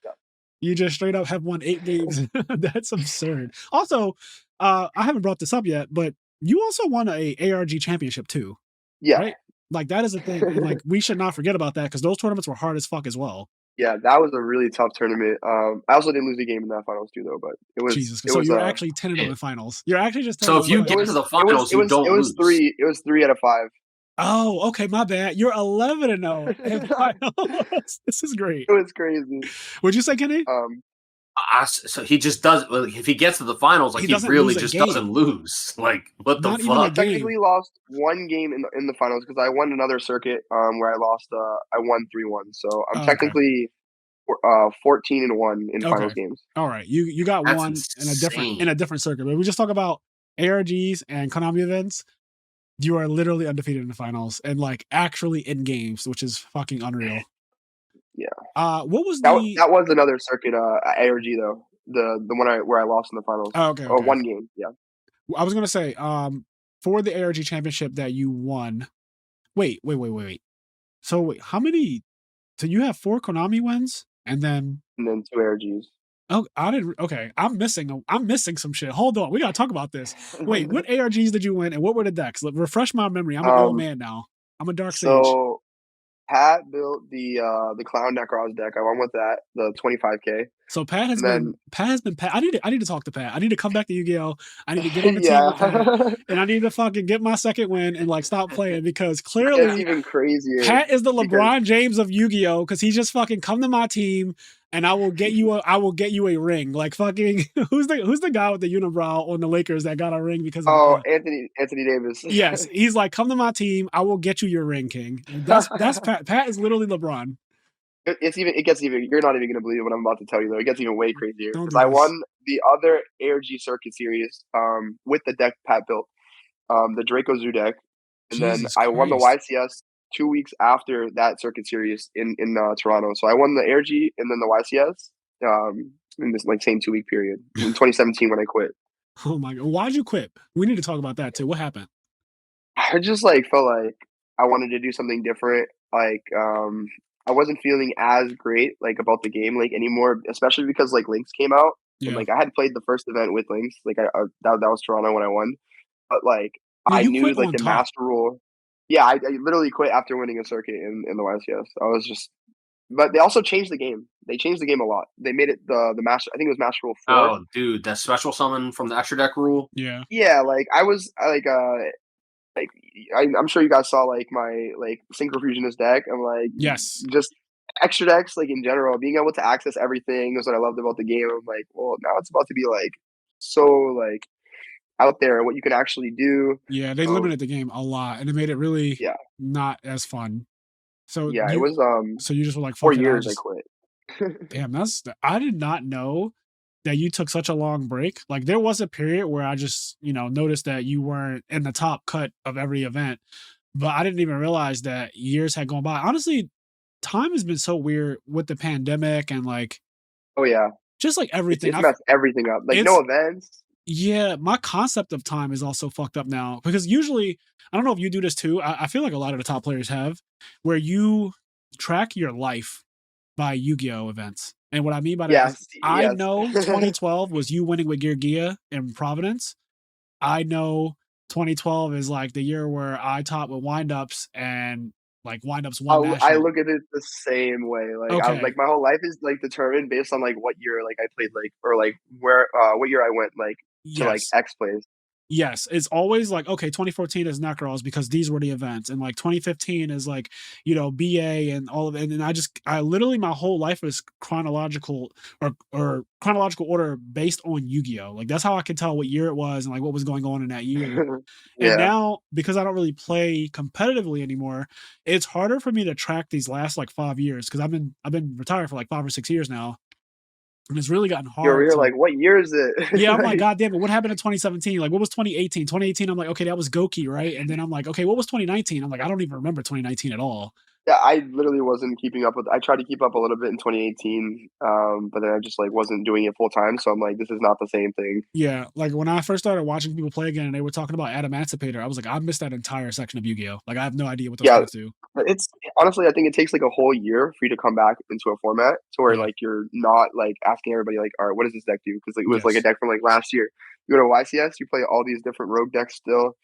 Yeah. You just straight up have won 8 games. That's absurd. Also, I haven't brought this up yet, but you also won a ARG championship too. Yeah. Right? Like that is a thing. And like we should not forget about that because those tournaments were hard as fuck as well. Yeah, that was a really tough tournament. I also didn't lose a game in that finals too, though. But it was Jesus. So you're actually 10-0 in the finals. You're actually just 10-0. So if you get to the finals, you don't lose. It was 3 out of 5. Oh, okay, my bad. You're 11-0 in finals. This is great. It was crazy. What'd you say, Kenny? So he just does. If he gets to the finals, like he really just doesn't lose. Like what the fuck? I technically lost 1 game in the finals because I won another circuit where I lost. I won 3-1. So I'm technically 14-1 in finals games. All right, you got one in a different circuit. But we just talk about ARGs and Konami events. You are literally undefeated in the finals and like actually in games, which is fucking unreal. Yeah. What was that was another circuit ARG though. The one where I lost in the finals. Oh, okay. Or 1 game. Yeah. I was gonna say, for the ARG championship that you won. Wait. So wait, how many? So you have 4 Konami wins and then 2 ARGs. Oh, I didn't. Okay, I'm missing some shit. Hold on, we gotta talk about this. Wait, what ARGs did you win, and what were the decks? Refresh my memory. I'm an old man now. I'm a dark sage. So Pat built the Clown Necros deck. I went with that, the 25K. So Pat has been. I need to talk to Pat. I need to come back to Yu-Gi-Oh. I need to get on the team with Pat, and I need to fucking get my second win and like stop playing because clearly it's even crazier. Pat is the LeBron James of Yu-Gi-Oh because he just fucking come to my team and I will get you a ring. Like fucking who's the guy with the unibrow on the Lakers that got a ring because of Anthony Davis. Yes, he's like, come to my team. I will get you your ring, King. That's Pat. Pat is literally LeBron. It gets even. You're not even gonna believe what I'm about to tell you though. It gets even way crazier because I won the other ARG Circuit Series with the deck Pat built, the Draco Zoo deck, and then I won the YCS 2 weeks after that Circuit Series in Toronto. So I won the ARG and then the YCS in this like same 2 week period in 2017 when I quit. Oh my god! Why'd you quit? We need to talk about that too. What happened? I just like felt like I wanted to do something different. Like I wasn't feeling as great like about the game like anymore, especially because like Lynx came out. Yeah. And, like I had played the first event with Lynx, like that was Toronto when I won. But like I knew like the master rule. Yeah, I literally quit after winning a circuit in the YCS. I was just, but they also changed the game. They changed the game a lot. They made it the master. I think it was Master Rule 4. Oh, dude, that special summon from the extra deck rule. Yeah. Yeah, like I'm sure you guys saw like my like Synchro Fusionist deck. I'm like, yes, just extra decks like in general, being able to access everything was what I loved about the game. I'm like, well, now it's about to be like so like out there what you can actually do. Yeah, they limited the game a lot and it made it really not as fun. So yeah, it was so you just were like 4 years I quit. Damn, I did not know that you took such a long break. Like there was a period where I just, noticed that you weren't in the top cut of every event, but I didn't even realize that years had gone by. Honestly, time has been so weird with the pandemic and like, oh yeah, just like everything. It's messed everything up. Like no events. Yeah, my concept of time is also fucked up now because usually, I don't know if you do this too. I feel like a lot of the top players have, where you track your life by Yu-Gi-Oh events. And what I mean by that is I know 2012 was you winning with Yugioh in Providence. I know 2012 is like the year where I taught with windups and like windups won national. I look at it the same way. Like I was like my whole life is like determined based on like what year like I played like or like where what year I went like to like X plays. Yes, it's always like, okay, 2014 is Necros because these were the events, and like 2015 is like, BA and all of it. And I literally my whole life is chronological or chronological order based on Yu-Gi-Oh. Like that's how I can tell what year it was and like what was going on in that year. And Yeah. now because I don't really play competitively anymore, it's harder for me to track these last like 5 years because I've been retired for like 5 or 6 years now. And it's really gotten You're over hard here to like, what year is it? yeah, I'm like, Like, God damn it, what happened in 2017? Like, what was 2018? 2018, I'm like, okay, that was Goki, right? And then I'm like, okay, what was 2019? I'm like, I don't even remember 2019 at all. yeah, I literally wasn't keeping up with. I tried to keep up a little bit in 2018, but then I just like wasn't doing it full time. So I'm like, this is not the same thing. Yeah, like when I first started watching people play again and they were talking about Adamantipator, I was like, I missed that entire section of Yu-Gi-Oh! Like, I have no idea what those Yeah, cards do. but it's honestly, I think it takes like a whole year for you to come back into a format to where Yeah. like you're not like asking everybody like, all right, what does this deck do? Because like, it was like a Yes. deck from like last year. You go to YCS, you play all these different rogue decks still.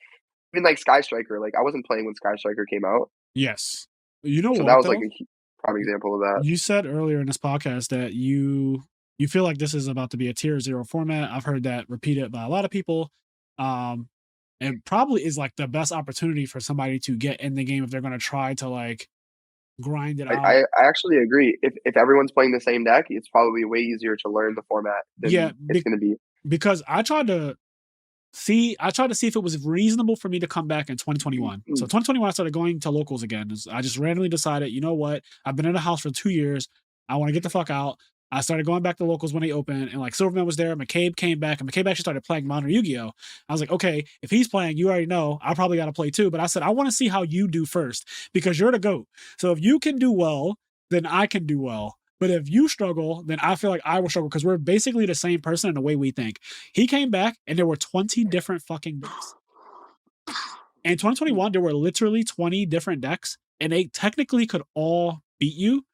Even like Sky Striker, like I wasn't playing when Sky Striker came out, Yes. You know so that what was like though? a prime example of that. You said earlier in this podcast that you feel like this is about to be a tier 0 format. I've heard that repeated by a lot of people. And probably is like the best opportunity for somebody to get in the game if they're going to try to like grind it out. I actually agree. If everyone's playing the same deck, it's probably way easier to learn the format than Yeah, it's going to be. because I tried to see if it was reasonable for me to come back in 2021. So 2021, I started going to locals again. I just randomly decided, you know what? I've been in the house for 2 years. I want to get the fuck out. I started going back to locals when they opened, and like Silverman was there. McCabe came back, and McCabe actually started playing Modern Yu-Gi-Oh! I was like, okay, if he's playing, you already know, I probably got to play too. But I said, I want to see how you do first because you're the GOAT. So if you can do well, then I can do well. But if you struggle, then I feel like I will struggle because we're basically the same person in the way we think. He came back, and there were 20 different fucking decks. In 2021, there were literally 20 different decks, and they technically could all beat you.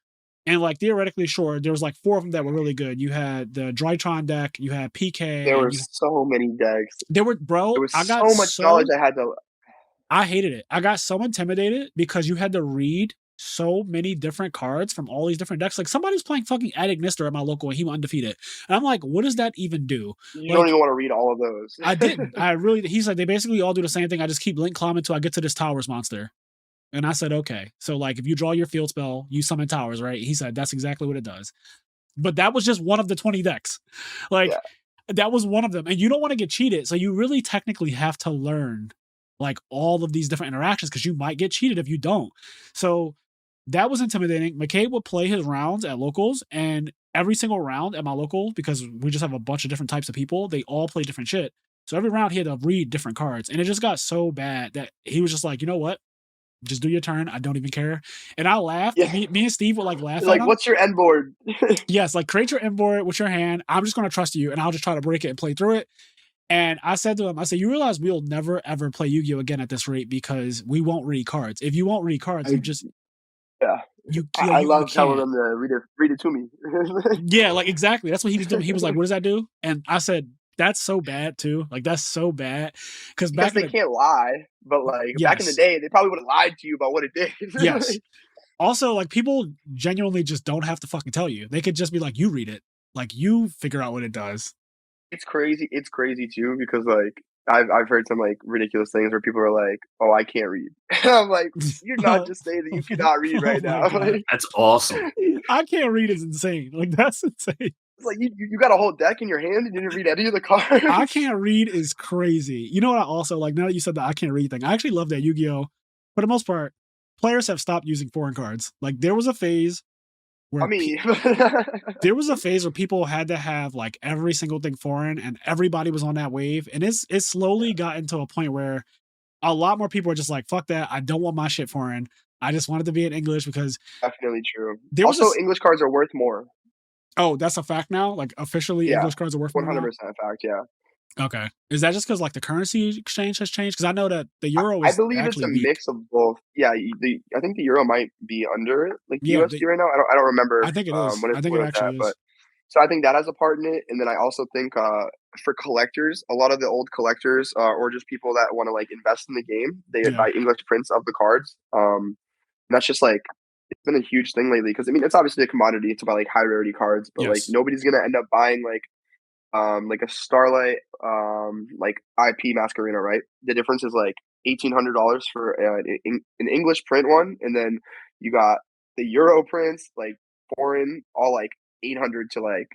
And like theoretically, sure, there was like 4 of them that were really good. You had the Drytron deck, you had PK. There were so many decks. There was I got so much knowledge I had to. I hated it. I got so intimidated because you had to read so many different cards from all these different decks. Like somebody's playing fucking Adagnister at my local and he went undefeated. And I'm like, what does that even do? You don't even want to read all of those. I didn't. He's like, they basically all do the same thing. I just keep link climbing until I get to this towers monster. And I said, okay. So like if you draw your field spell, you summon towers, right? He said that's exactly what it does. But that was just one of the 20 decks. Like that was one of them. And you don't want to get cheated. So you really technically have to learn like all of these different interactions because you might get cheated if you don't. So that was intimidating. McCabe would play his rounds at locals, and every single round at my local, because we just have a bunch of different types of people, they all play different shit. So every round he had to read different cards. And it just got so bad that he was just like, you know what? Just do your turn. I don't even care. And I laughed. Yeah. Me and Steve would like laugh. Like, what's your end board? Yes, like create your end board with your hand. I'm just going to trust you, and I'll just try to break it and play through it. And I said to him, I said, you realize we'll never, ever play Yu-Gi-Oh! Again at this rate because we won't read cards. If you won't read cards, I love telling them to read it to me. Yeah, like exactly. That's what he was doing. He was like, what does that do? And I said, that's so bad too. Like that's so bad. Because they can't lie, but like back in the day, they probably would have lied to you about what it did. Yes. Also, like people genuinely just don't have to fucking tell you. They could just be like, you read it. Like you figure out what it does. It's crazy. It's crazy too because like I've heard some like ridiculous things where people are like, "Oh, I can't read." I'm like, "You're not just saying that you cannot read right now." Like, that's awesome. I can't read is insane. Like that's insane. It's like you got a whole deck in your hand and you didn't read any of the cards. I can't read is crazy. You know what? I also like now that you said that I can't read thing. I actually love that Yu-Gi-Oh! For the most part, players have stopped using foreign cards. Like there was a phase where there was a phase where people had to have like every single thing foreign, and everybody was on that wave. And it's slowly gotten to a point where a lot more people are just like, fuck that. I don't want my shit foreign. I just want it to be in English because definitely true. Also, English cards are worth more. Oh, that's a fact now? Like officially English cards are worth more 100% fact, yeah. Okay. Is that just because like the currency exchange has changed? Because I know that the euro is I believe it's a mix of both. Yeah, I think the euro might be under like the USD right now. I don't remember. I think it is. I think it actually is. But so I think that has a part in it. And then I also think for collectors, a lot of the old collectors or just people that want to like invest in the game, they buy English prints of the cards. And that's just like it's been a huge thing lately because I mean it's obviously a commodity to buy like high rarity cards, but like nobody's gonna end up buying like like a Starlight, like IP Masquerena, right? The difference is like $1,800 for an English print one, and then you got the Euro prints, like foreign, all like 800 to like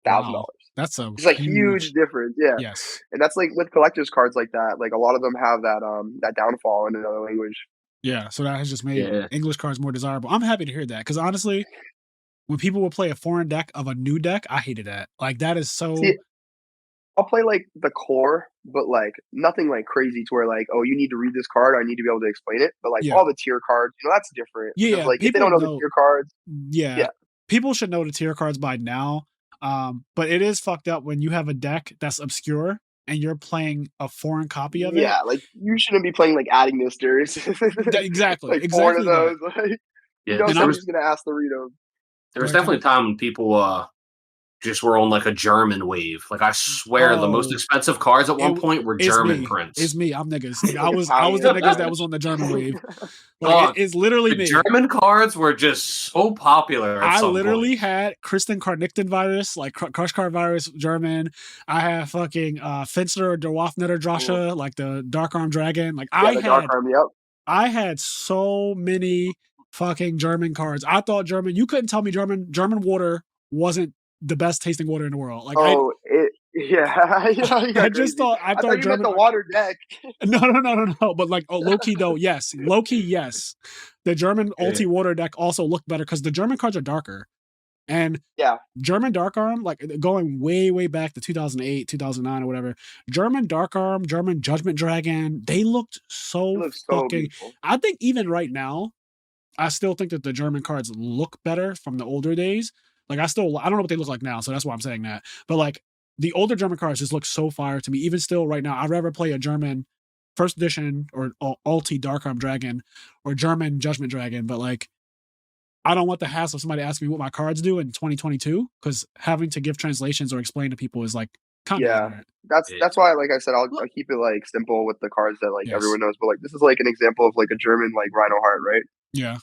$1,000. Wow, that's a It's like huge difference, yeah. Yes. And that's like with collector's cards like that. Like a lot of them have that downfall in another language. Yeah, so that has just made Yeah. English cards more desirable. I'm happy to hear that because honestly, when people will play a foreign deck of a new deck, I hated that. Like that is so. See, I'll play like the core, but like nothing like crazy to where like, oh, you need to read this card. I need to be able to explain it. But like Yeah. all the tier cards, that's different. Yeah, Because like if they don't know the tier cards, Yeah, people should know the tier cards by now. But it is fucked up when you have a deck that's obscure and you're playing a foreign copy of it. yeah, like you shouldn't be playing like adding misters. Exactly, like exactly. four of those. Like, Yeah, somebody's gonna ask to read them. there was definitely a time when people just were on like a German wave. Like I swear, the most expensive cards at one point were German prints. It's me. I'm niggas. Like, I was the niggas that was on the German wave. Like it's literally me. German cards were just so popular. I literally had Kristen Carnichten virus, like Crush Card virus, German. I have fucking Finster, Der Waffnetter Drasha, like the Dark Arm Dragon. Like I had so many fucking German cards. I thought German. You couldn't tell me German water wasn't the best tasting water in the world. Like I just thought you German meant the water deck. No. But like low key though, yes. Low key, yes. The German ulti water deck also looked better because the German cards are darker. And German Dark Arm, like going way back to 2008, 2009 or whatever, German Dark Arm, German Judgment Dragon, they looked so fucking beautiful. I think even right now, I still think that the German cards look better from the older days. Like I don't know what they look like now, so that's why I'm saying that. But like the older German cards just look so fire to me. Even still right now, I'd rather play a German first edition or ulti Dark Arm Dragon or German Judgment Dragon. But like I don't want the hassle of somebody asking me what my cards do in 2022 because having to give translations or explain to people is like kind of ignorant. That's why, like I said, I'll keep it like simple with the cards that like everyone knows. But like this is like an example of like a German like Rhino Heart, right? Yeah.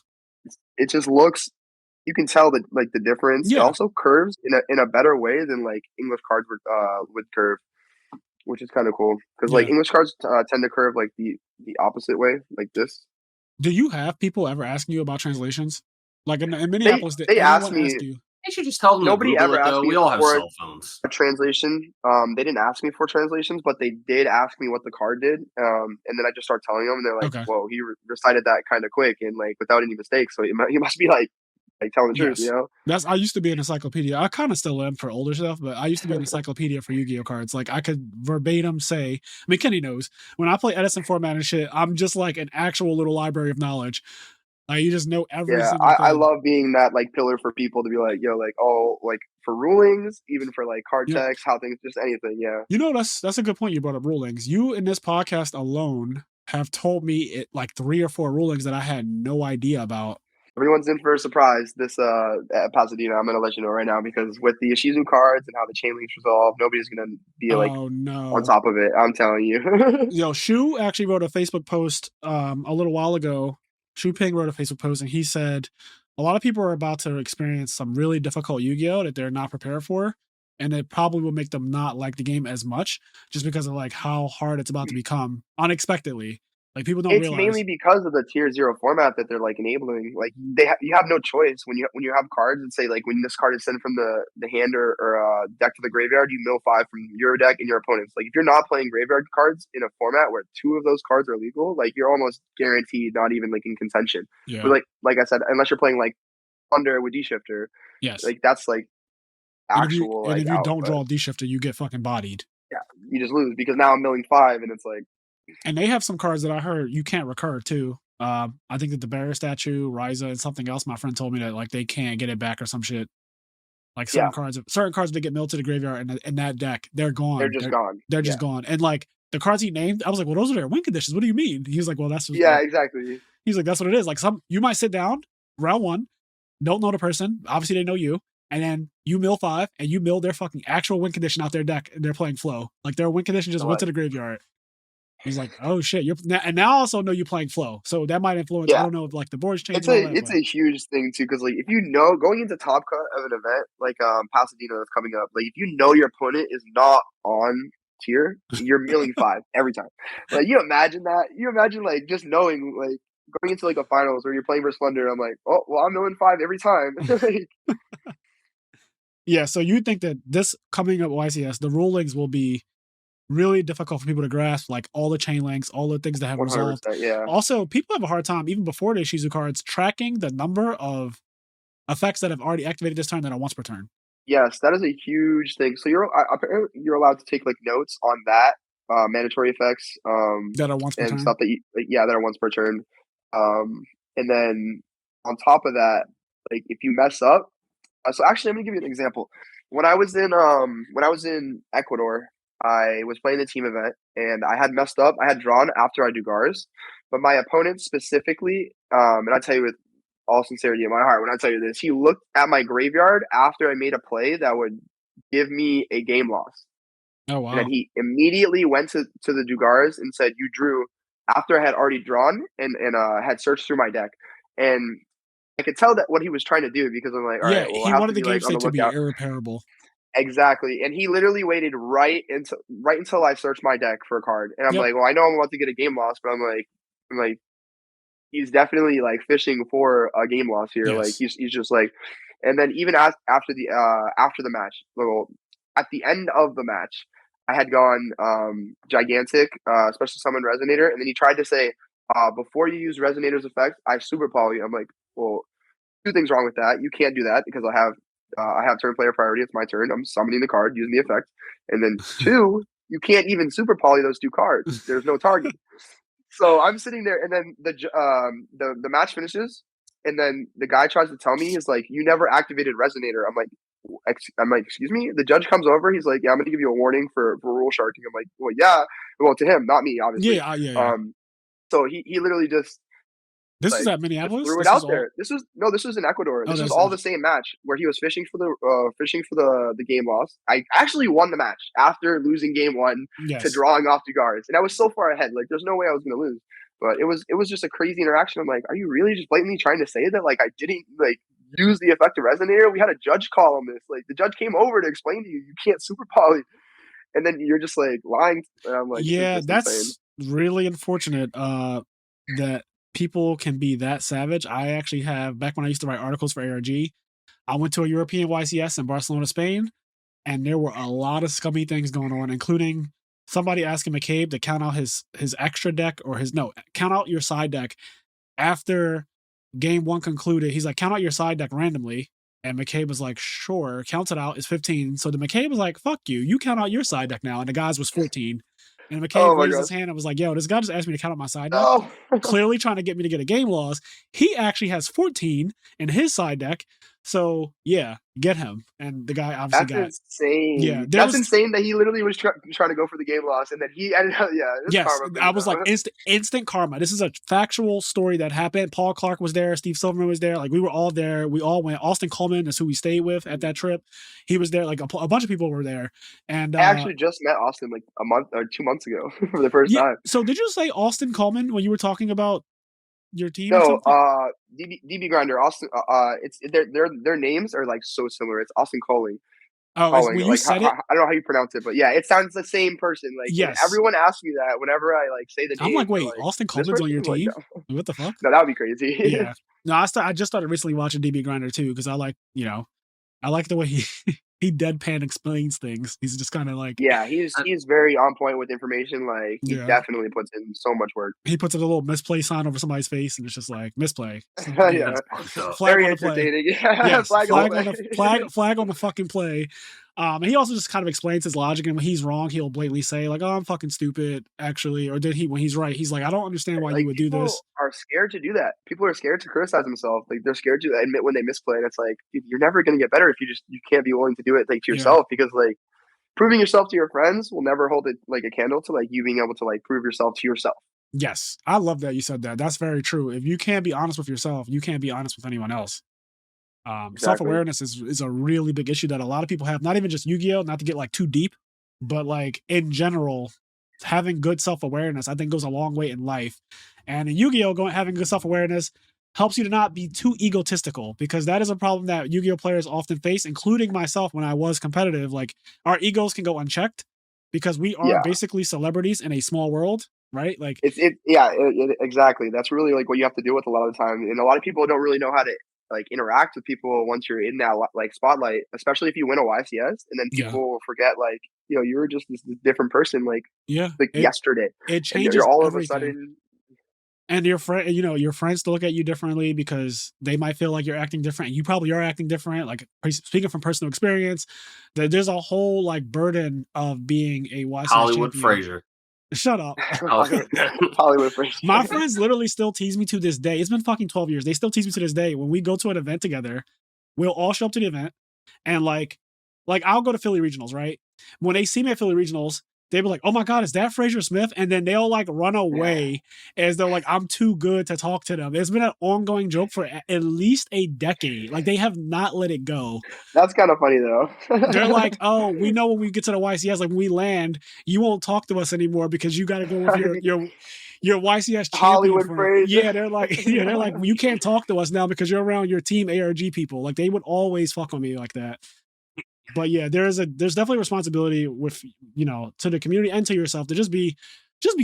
It just looks. You can tell that like the difference. Yeah. It also curves in a better way than like English cards would curve, which is kind of cool because like English cards tend to curve like the opposite way, like this. Do you have people ever asking you about translations? Like in Minneapolis, they ask me. They should just tell them. Nobody ever asked me. We all have cell phones. A translation. They didn't ask me for translations, but they did ask me what the card did. And then I just start telling them, and they're like, "Whoa, he recited that kind of quick and like without any mistakes. So he must be like telling the truth, you know." I used to be an encyclopedia. I kind of still am for older stuff, but I used to be an encyclopedia for Yu-Gi-Oh cards. Like I could verbatim say. I mean, Kenny knows when I play Edison format and shit. I'm just like an actual little library of knowledge. Like you just know every single thing. I love being that like pillar for people to be like, yo, like like for rulings, even for like card text, how things, just anything. Yeah. You know, that's a good point. You brought up rulings. You in this podcast alone have told me like 3 or 4 rulings that I had no idea about. Everyone's in for a surprise this at Pasadena. I'm gonna let you know right now because with the Ishizu cards and how the chain links resolve, nobody's gonna be like on top of it. I'm telling you. Yo, Shu actually wrote a Facebook post a little while ago. Shu Ping wrote a Facebook post and he said a lot of people are about to experience some really difficult Yu-Gi-Oh that they're not prepared for, and it probably will make them not like the game as much just because of like how hard it's about to become unexpectedly. Like people don't realize. It's mainly because of the tier 0 format that they're like enabling. Like you have no choice when you have cards and say like when this card is sent from the hand or deck to the graveyard, you mill 5 from your deck and your opponent's. Like if you're not playing graveyard cards in a format where 2 of those cards are legal, like you're almost guaranteed not even like in contention. Yeah. But like I said, unless you're playing like Thunder with D-Shifter, like that's like actual. And if you don't draw D-Shifter, you get fucking bodied. Yeah, you just lose because now I'm milling 5 and it's like. And they have some cards that I heard you can't recur too. I think that the Barrier Statue, Ryza, and something else. My friend told me that like they can't get it back or some shit. Like certain cards they get milled to the graveyard in that deck, they're gone. They're just gone. They're just gone. And like the cards he named, I was like, well, those are their win conditions. What do you mean? He was like, well, that's just, exactly. He's like, that's what it is. Like you might sit down round 1, don't know the person. Obviously, they know you. And then you mill 5 and you mill their fucking actual win condition out their deck and they're playing flow. Like their win condition just went to the graveyard. He's like, oh shit, and now I also know you're playing flow, so that might influence. I Yeah. don't know if like the boards change. It's a huge thing too, because like if you know going into top cut of an event like Pasadena that's coming up, like if you know your opponent is not on tier, you're milling 5 every time. Like you imagine that. You imagine like just knowing like going into like a finals where you're playing versus Slender. I'm like, oh well, I'm milling 5 every time. Yeah, so you think that this coming up YCS, the rulings will be really difficult for people to grasp, like all the chain links, all the things that have resolved. Yeah. Also, people have a hard time, even before they Shizu cards, tracking the number of effects that have already activated this turn that are once per turn. Yes, that is a huge thing. So apparently you're allowed to take like notes on that, mandatory effects, That are once per and turn. stuff that that are once per turn. And then on top of that, like if you mess up, so actually I'm gonna give you an example. When I was in Ecuador, I was playing the team event and I had messed up. I had drawn after I do Gars, but my opponent specifically, and I tell you with all sincerity in my heart when I tell you this, he looked at my graveyard after I made a play that would give me a game loss. Oh wow! And then he immediately went to the Dugars and said, "You drew," after I had already drawn and had searched through my deck, and I could tell that what he was trying to do because I'm like, all right, well, he I have wanted to the be game like on state the to be lookout. irreparable. Exactly, and he literally waited right until I searched my deck for a card, and I'm like, well, I know I'm about to get a game loss, but I'm like, he's definitely like fishing for a game loss here. Yes. Like he's just like, and then even after the match, well, at the end of the match, I had gone gigantic special summon resonator, and then he tried to say before you use resonator's effect, I super poly. I'm like, well, 2 things wrong with that. You can't do that because I have turn player priority. It's my turn. I'm summoning the card using the effect, and then 2, you can't even super poly those 2 cards. There's no target. So I'm sitting there, and then the match finishes, and then the guy tries to tell me, he's like, "You never activated Resonator." I'm like, "Excuse me." The judge comes over. He's like, "Yeah, I'm going to give you a warning for rule sharking." I'm like, "Well, yeah." Well, to him, not me, obviously. Yeah. So he literally just this is at Minneapolis. Threw it out there. This was in Ecuador. This was all the same match where he was fishing for the game loss. I actually won the match after losing game 1 to drawing off the guards, and I was so far ahead. Like, there's no way I was going to lose. But it was just a crazy interaction. I'm like, are you really just blatantly trying to say that like I didn't like use the effective resonator? We had a judge call on this. Like the judge came over to explain to you can't super poly, and then you're just like lying. And I'm like, yeah, that's really unfortunate. That people can be that savage. I actually have, back when I used to write articles for ARG, I went to a European YCS in Barcelona, Spain, and there were a lot of scummy things going on, including somebody asking McCabe to count out his extra deck or count out your side deck after game 1 concluded. He's like, count out your side deck randomly. And McCabe was like, sure, counts it out, it's 15. So the McCabe was like, fuck you, you count out your side deck now. And the guy's was 14. And McCabe raised his hand and was like, yo, this guy just asked me to count out my side deck. Clearly trying to get me to get a game loss. He actually has 14 in his side deck. So, yeah, get him. And the guy obviously That's insane. Yeah, that's insane that he literally was trying to go for the game loss and then he ended up, karma, I was like, instant karma. This is a factual story that happened. Paul Clark was there. Steve Silverman was there. Like, we were all there. We all went. Austin Coleman is who we stayed with at that trip. He was there. Like, a bunch of people were there. And I actually just met Austin like a month or 2 months ago for the first time. So did you say Austin Coleman when you were talking about your team? No, DB Grinder, Austin. It's their names are like so similar. It's Austin Colling. Oh, when you said it, I don't know how you pronounce it, but yeah, it sounds the same person. Like, yes, everyone asks me that whenever I like say the name. I'm like, wait, Austin Coleman's on your team? Like, no. What the fuck? No, that would be crazy. Yeah. No, I just started recently watching DB Grinder too because I like the way he deadpan explains things. He's just kind of like, yeah, he's very on point with information. Like, he definitely puts in so much work. He puts a little misplay sign over somebody's face, and it's just like misplay. Yeah, flag on the play. Yeah, yes, flag on the fucking play. And he also just kind of explains his logic, and when he's wrong, he'll blatantly say like, "Oh, I'm fucking stupid," actually, or did he? When he's right, he's like, "I don't understand why you would do this." People are scared to do that. People are scared to criticize themselves. Like, they're scared to admit when they misplay, and it's like, dude, you're never going to get better if you can't be willing to do it like to yourself, because like proving yourself to your friends will never hold it like a candle to like you being able to like prove yourself to yourself. Yes, I love that you said that. That's very true. If you can't be honest with yourself, you can't be honest with anyone else. Exactly. Self-awareness is a really big issue that a lot of people have, not even just Yugioh, not to get like too deep, but like in general, having good self-awareness, I think, goes a long way in life. And in Yu-Gi-Oh, having good self-awareness helps you to not be too egotistical, because that is a problem that Yu-Gi-Oh players often face, including myself when I was competitive. Like, our egos can go unchecked because we are basically celebrities in a small world, right? Like, exactly. That's really like what you have to deal with a lot of the time, and a lot of people don't really know how to like interact with people once you're in that like spotlight, especially if you win a YCS, and then people will forget like, you know, you were just this different person like yesterday. It and changes you're all everything. of a sudden. And your friend, you know, your friends to look at you differently because they might feel like you're acting different, and you probably are acting different. Like, speaking from personal experience, there's a whole like burden of being a YCS Hollywood champion. Fraser. Shut up. Hollywood Fraser. My friends literally still tease me to this day. It's been fucking 12 years. They still tease me to this day. When we go to an event together, we'll all show up to the event, and like I'll go to Philly regionals, right? When they see me at Philly regionals, they be like, "Oh my God, is that Fraser Smith?" And then they'll like run away as though like I'm too good to talk to them. It's been an ongoing joke for at least a decade. Like, they have not let it go. That's kind of funny though. They're like, "Oh, we know when we get to the YCS, like when we land, you won't talk to us anymore because you got to go with your YCS champion." Hollywood Fraser. Yeah, they're like, you can't talk to us now because you're around your team ARG people. Like, they would always fuck on me like that. But yeah, there's definitely responsibility with, you know, to the community and to yourself to just be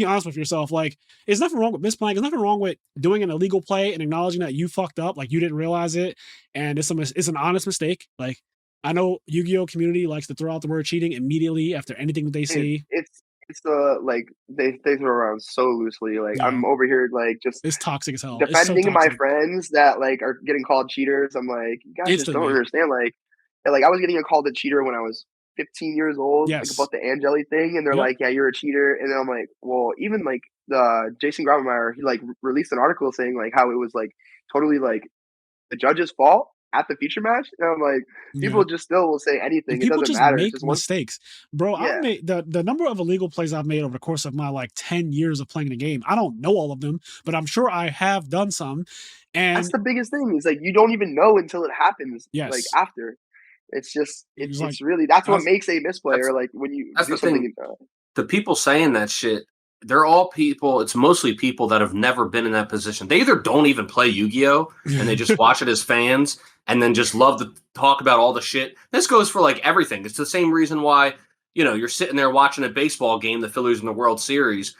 honest with yourself. Like, there's nothing wrong with misplaying. There's nothing wrong with doing an illegal play and acknowledging that you fucked up, like you didn't realize it, and it's an honest mistake. Like, I know Yu-Gi-Oh community likes to throw out the word cheating immediately after anything that they see. It's like they throw around so loosely. Like, I'm over here like just it's toxic as hell. Defending my friends that like are getting called cheaters. I'm like, you guys just don't understand. Like I was getting a call to cheater when I was 15 years old, like about the Angeli thing, and they're like, "Yeah, you're a cheater." And then I'm like, "Well, even like the Jason Graumeyer, he like released an article saying like how it was like totally like the judge's fault at the feature match." And I'm like, people just still will say anything. And people it doesn't just matter. make mistakes, bro. I've made the number of illegal plays I've made over the course of my like 10 years of playing the game. I don't know all of them, but I'm sure I have done some. And that's the biggest thing. Is like you don't even know until it happens. Like after. It's just it's really that's what makes a misplayer. Like when you do something. The people saying that shit, they're all people. It's mostly people that have never been in that position. They either don't even play Yu-Gi-Oh and they just watch it as fans and then just love to talk about all the shit. This goes for like everything. It's the same reason why, you know, you're sitting there watching a baseball game, the Phillies in the World Series,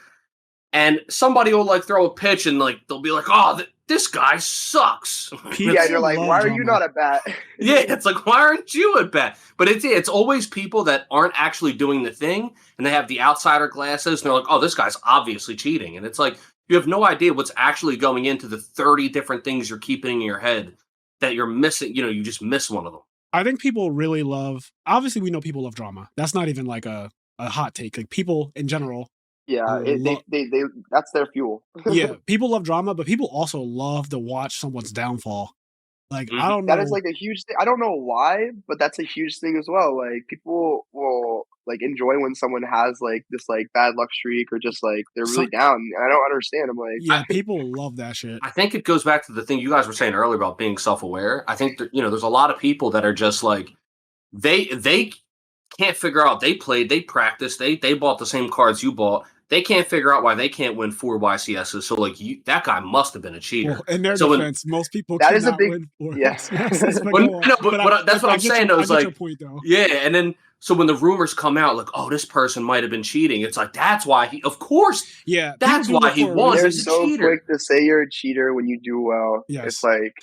and somebody will like throw a pitch and like they'll be like, "Oh, this guy sucks." Yeah, you're like, "Why are you not at bat?" Yeah, it's like, "Why aren't you at bat?" But it's always people that aren't actually doing the thing, and they have the outsider glasses, and they're like, "Oh, this guy's obviously cheating." And it's like, you have no idea what's actually going into the 30 different things you're keeping in your head that you're missing. You know, you just miss one of them. I think people really love, obviously we know people love drama. That's not even like a hot take. Like, people in general. Yeah, they that's their fuel. Yeah, people love drama, but people also love to watch someone's downfall. Like, I don't know. That is like a huge thing. I don't know why, but that's a huge thing as well. Like, people will like enjoy when someone has like this like bad luck streak or just like they're really down. And I don't understand. I'm like, yeah, people love that shit. I think it goes back to the thing you guys were saying earlier about being self-aware. I think that, you know, there's a lot of people that are just like they can't figure out. They played, they practiced, they bought the same cards you bought. They can't figure out why they can't win 4 YCSs. So like that guy must have been a cheater. Well, in their defense, most people that is a big win 4 YCSs. But that's what I'm saying. Though, is like, your point, though. Yeah, and then so when the rumors come out, like, "Oh, this person might have been cheating," it's like that's why he. Of course, yeah, that's why he won. They're He's so a cheater. quick to say you're a cheater when you do well. Yes. It's like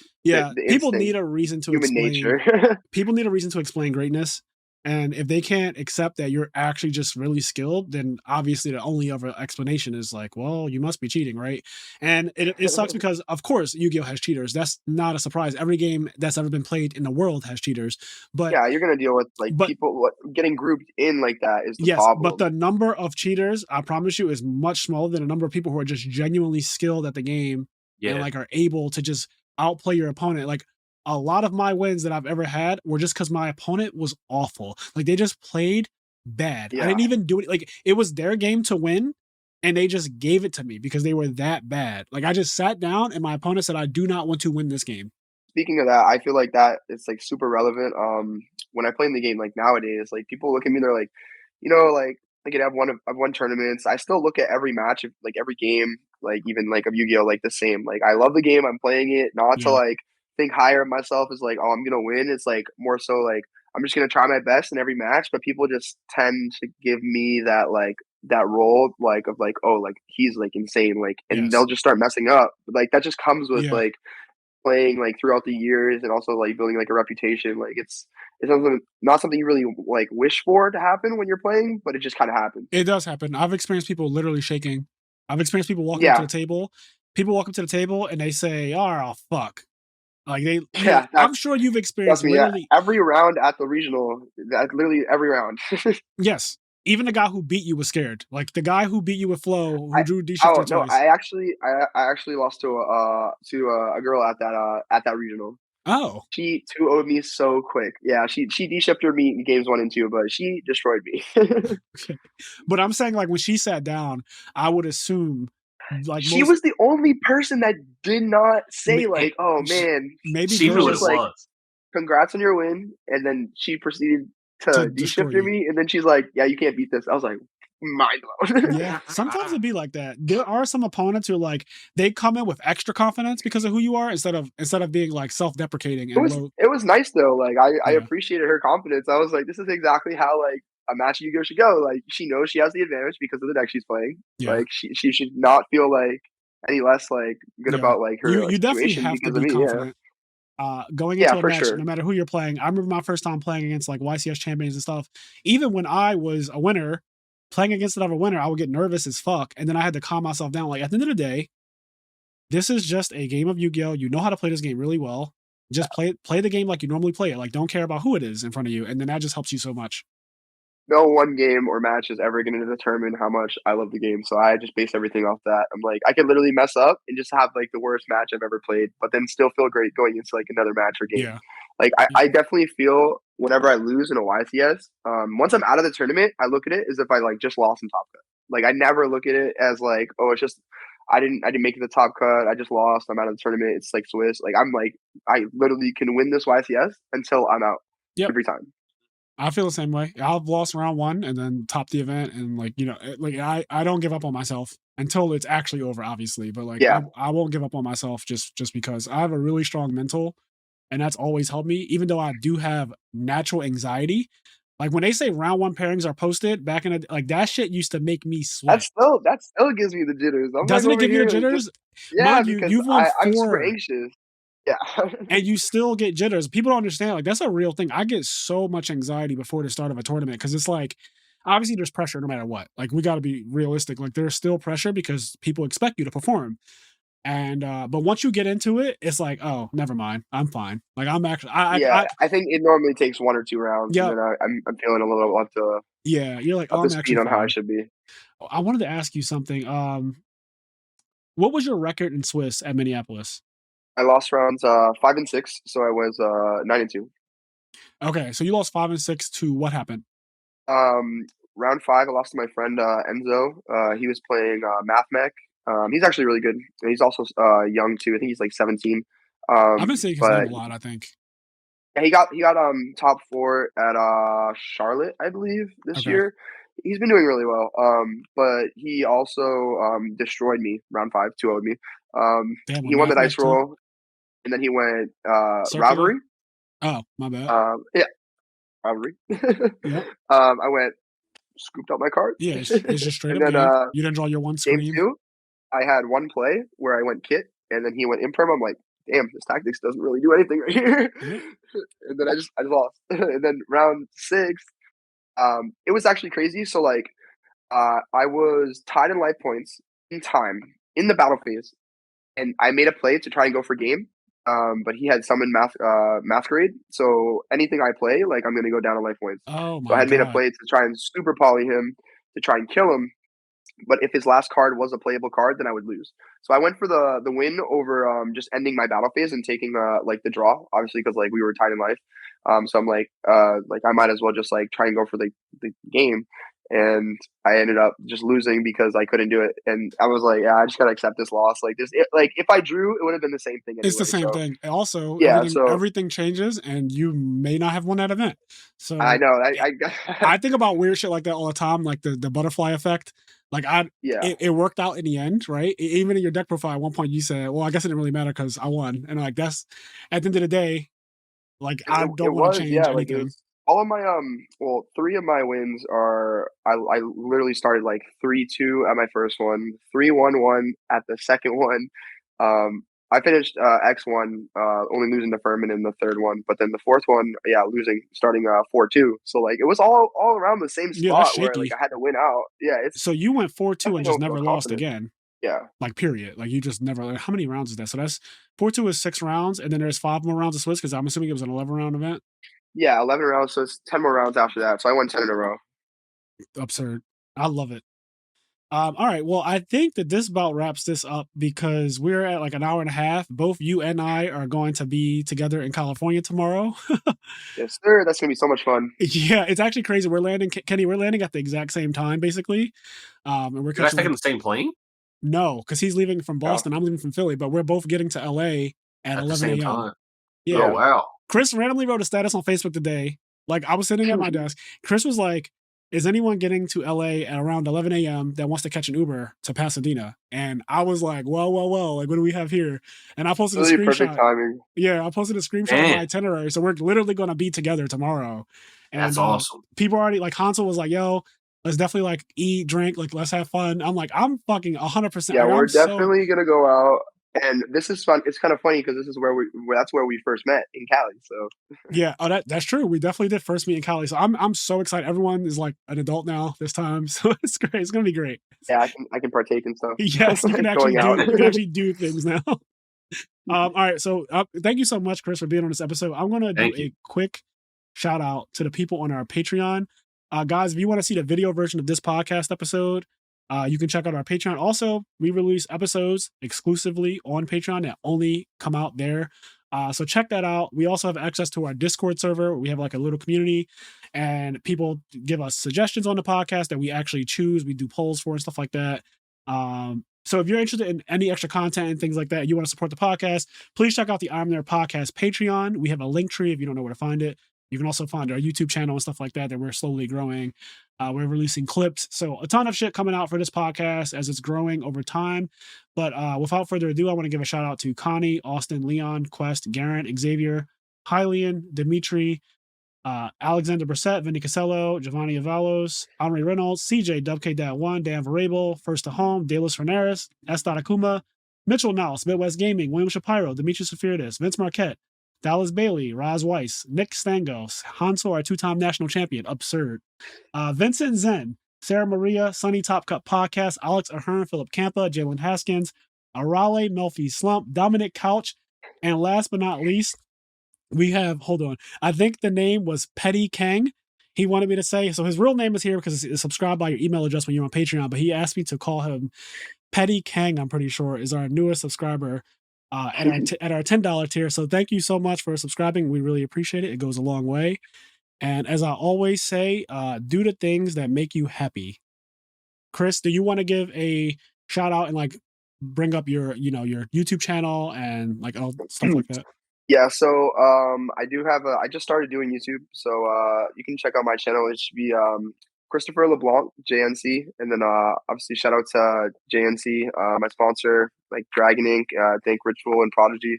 people need a reason to human explain. Nature. People need a reason to explain greatness. And if they can't accept that you're actually just really skilled, then obviously the only other explanation is like, well, you must be cheating, right? And it sucks because, of course, Yu-Gi-Oh has cheaters. That's not a surprise. Every game that's ever been played in the world has cheaters. But yeah, you're gonna deal with like people getting grouped in like that is the problem. But the number of cheaters, I promise you, is much smaller than the number of people who are just genuinely skilled at the game and like are able to just outplay your opponent. Like, a lot of my wins that I've ever had were just because my opponent was awful. Like, they just played bad. I didn't even do it. Like, it was their game to win, and they just gave it to me because they were that bad. Like, I just sat down, and my opponent said, "I do not want to win this game." Speaking of that, I feel like that it's like super relevant. When I play in the game, like nowadays, like people look at me, they're like, you know, like Like I've won tournaments. I still look at every match, like every game, like even like of Yu-Gi-Oh, like the same. Like I love the game. I'm playing it, not to Yeah. like think higher of myself as like, oh, I'm gonna win. It's like more so like I'm just gonna try my best in every match. But people just tend to give me that like that role like of like, oh, like he's like insane, like, and Yes. they'll just start messing up. Like that just comes with Yeah. like playing like throughout the years and also like building like a reputation. Like it's something, not something you really like wish for to happen when you're playing, but it just kind of happens. It does happen. I've experienced people literally shaking. I've experienced people walking up to Yeah, the table. People walk up to the table and they say, "Oh fuck!" Like yeah, I'm that's sure you've trust experienced me. Yeah, literally. every round at the regional, that literally every round. Yes, even the guy who beat you was scared. Like the guy who beat you with flow, who I drew D shifter oh no, twice. I actually lost to a girl at that regional. Oh, She 2-0'd me so quick. Yeah, she de-shifted me in games 1 and 2, but she destroyed me. okay. But I'm saying like when she sat down, I would assume like She most was the only person that did not say it, like, "Oh man." maybe She See was who girls it just like, was. "Congrats on your win," and then she proceeded to to destroy de-shifter you. me, and then she's like, "Yeah, you can't beat this." I was like, mind blown. Yeah, sometimes it'd be like that. There are some opponents who like they come in with extra confidence because of who you are instead of being like self-deprecating and low. It was nice though. Like I Yeah, appreciated her confidence. I was like, this is exactly how like a match Yu-Gi-Oh should go. Like she knows she has the advantage because of the deck she's playing. yeah, Like she should not feel like any less like good yeah. about like her You definitely situation have to because of be me. Yeah, confident. Going yeah, into a for match, no sure. matter who you're playing. I remember my first time playing against like YCS champions and stuff. Even when I was a winner, playing against another winner, I would get nervous as fuck, and then I had to calm myself down. Like at the end of the day, this is just a game of Yu-Gi-Oh. You know how to play this game really well. Just play the game like you normally play it. Like don't care about who it is in front of you, and then that just helps you so much. No one game or match is ever going to determine how much I love the game. So I just base everything off that. I'm like, I could literally mess up and just have like the worst match I've ever played, but then still feel great going into like another match or game. Yeah, Like yeah. I definitely feel whenever I lose in a YCS, once I'm out of the tournament, I look at it as if I like just lost in top cut. Like I never look at it as like, oh, it's just I didn't make it the top cut. I just lost. I'm out of the tournament. It's like Swiss. Like I'm like I literally can win this YCS until I'm out Yep. every time. I feel the same way. I've lost round one and then top the event, and like like I don't give up on myself until it's actually over, obviously. But like Yeah. I won't give up on myself just because I have a really strong mental, and that's always helped me. Even though I do have natural anxiety, like when they say round one pairings are posted back in like that shit used to make me sweat. That still gives me the jitters. I'm like Doesn't it over give you the here just jitters? yeah, Mind you, because you've won I'm super 4 anxious. Yeah. and you still get jitters. People don't understand. Like that's a real thing. I get so much anxiety before the start of a tournament because it's like obviously there's pressure no matter what. Like we got to be realistic. Like there's still pressure because people expect you to perform. And but once you get into it, it's like, oh, never mind. I'm fine. Like I'm actually Yeah, I think it normally takes 1 or 2 rounds, and yeah, then I'm feeling a little yeah. You're like, oh, up to I'm speed actually on how I fine. should be. I wanted to ask you something. What was your record in Swiss at Minneapolis? I lost rounds 5 and 6, so I was 9 and 2. Okay, so you lost 5 and 6 to what happened? Round 5, I lost to my friend Enzo. He was playing Math Mech. He's actually really good. And he's also young too. I think he's like 17. I've been seeing his name But a lot. I think. yeah, he got top 4 at Charlotte, I believe, this Okay. year. He's been doing really well. But he also destroyed me round 5, 2-0'd me. Damn, He with won the Math dice Mech too. roll, and then he went Circular. Rivalry. Oh, my bad. Yeah, Rivalry. Yep. I went scooped out my cards, Yeah, it's just straight and up then game. You didn't draw your one game scream. 2, I had one play where I went kit, and then he went imperm. I'm like, damn, this tactics doesn't really do anything right here. Yep. And then I just lost. And then round 6, it was actually crazy. So like, I was tied in life points in time in the battle phase, and I made a play to try and go for game. But he had summoned masquerade, so anything I play, like I'm gonna go down in life points. Oh So I my had made a god. play to try and super poly him to try and kill him. But if his last card was a playable card, then I would lose. So I went for the win over just ending my battle phase and taking like the draw, obviously because like we were tied in life. So I'm like I might as well just like try and go for the game. and I ended up just losing because I couldn't do it. And I was like, yeah, I just gotta accept this loss. Like like if I drew, it would have been the same thing anyway. It's the same thing. Also, yeah, everything changes, and you may not have won that event. So I know. I think about weird shit like that all the time, like the butterfly effect. Like it worked out in the end, right? Even in your deck profile, at one point you said, "Well, I guess it didn't really matter because I won." And like that's at the end of the day, like I don't want to change anything. Like all of my well, 3 of my wins are I literally started like 3-2 at my first one, 3-1-1 at the second one. I finished X1 only losing to Furman in the third one, but then the fourth one, losing starting 4-2. So like it was all around the same spot where like I had to win out. Yeah, so you went 4-2 and just never lost again. Yeah. Like period. Like you just never. Like, how many rounds is that? So that's 4-2 is 6 rounds, and then there's 5 more rounds of Swiss because I'm assuming it was an 11-round event. Yeah, 11 rounds, so it's 10 more rounds after that. So I won 10 in a row. Absurd. I love it. All right. Well, I think that this about wraps this up because we're at like an hour and a half. Both you and I are going to be together in California tomorrow. Yes, sir. That's gonna be so much fun. Yeah, it's actually crazy. We're landing, Kenny. We're landing at the exact same time, basically. And we're guys taking the same plane? No, because he's leaving from Boston. I'm leaving from Philly, but we're both getting to LA at 11 a.m. Yeah. Oh wow. Chris randomly wrote a status on Facebook today. Like I was sitting at my desk. Chris was like, is anyone getting to LA at around 11 a.m. that wants to catch an Uber to Pasadena? And I was like, whoa. Like, what do we have here? And I posted a screenshot. Perfect timing. Yeah, I posted a screenshot of my itinerary. So we're literally going to be together tomorrow. And that's awesome. People already, like Hansel was like, yo, let's definitely like eat, drink, like let's have fun. I'm like, I'm fucking 100%. Yeah, we're definitely going to go out. And this is fun. It's kind of funny because this is that's where we first met in Cali. So yeah, that's true. We definitely did first meet in Cali. So I'm so excited. Everyone is like an adult now this time, so it's great. It's gonna be great. Yeah, I can partake in stuff. Yes, you can actually do things now. All right, so thank you so much, Chris, for being on this episode. I'm gonna do a quick shout out to the people on our Patreon, guys. If you want to see the video version of this podcast episode, you can check out our Patreon. Also, we release episodes exclusively on Patreon that only come out there. So check that out. We also have access to our Discord server. We have like a little community and people give us suggestions on the podcast that we actually choose. We do polls for and stuff like that. So if you're interested in any extra content and things like that, you want to support the podcast, please check out the IMNerd Podcast Patreon. We have a link tree if you don't know where to find it. You can also find our YouTube channel and stuff like that we're slowly growing. We're releasing clips. So a ton of shit coming out for this podcast as it's growing over time. But without further ado, I want to give a shout out to Connie, Austin, Leon, Quest, Garrett, Xavier, Hylian, Dimitri, Alexander Brissett, Vinny Casello, Giovanni Avalos, Henri Reynolds, CJ, WK-1, Dan Varable, First to Home, Dalis Fernaris, S. Akuma, Mitchell Niles, Midwest Gaming, William Shapiro, Demetrius Safiridis, Vince Marquette, Dallas Bailey, Raz Weiss, Nick Stangos, Hansel, our 2-time national champion, absurd. Vincent Zen, Sarah Maria, Sunny Top Cup Podcast, Alex Ahern, Philip Campa, Jalen Haskins, Arale, Melfi Slump, Dominic Couch, and last but not least, we have, hold on, I think the name was Petty Kang. He wanted me to say, so his real name is here because it's subscribed by your email address when you're on Patreon, but he asked me to call him Petty Kang, I'm pretty sure, is our newest subscriber. At our $10 tier. So thank you so much for subscribing. We really appreciate it. It goes a long way. And as I always say, do the things that make you happy. Chris, do you want to give a shout out and like bring up your YouTube channel and like all stuff like that? Yeah, so I just started doing YouTube. So you can check out my channel. It should be Christopher LeBlanc, JNC, and then obviously shout out to JNC, my sponsor, like Dragon Inc., Think Ritual, and Prodigy.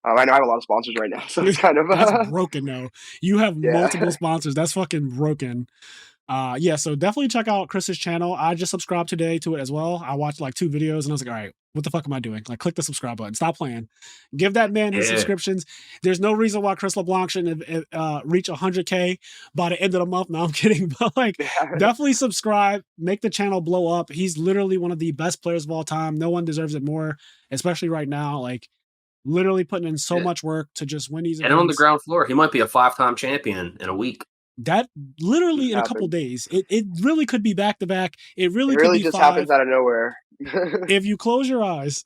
I know I have a lot of sponsors right now, so it's kind of that's broken though. You have multiple sponsors. That's fucking broken. So definitely check out Chris's channel. I just subscribed today to it as well. I watched like 2 videos and I was like, all right, what the fuck am I doing? Like, click the subscribe button. Stop playing. Give that man his subscriptions. There's no reason why Chris LeBlanc shouldn't reach 100K by the end of the month. No, I'm kidding. But like, definitely subscribe. Make the channel blow up. He's literally one of the best players of all time. No one deserves it more, especially right now. Like, literally putting in so much work to just win these events. And on the ground floor, he might be a 5-time champion in a week. That literally in a couple days. It really could be back to back. It really could be just 5. Happens out of nowhere. If you close your eyes.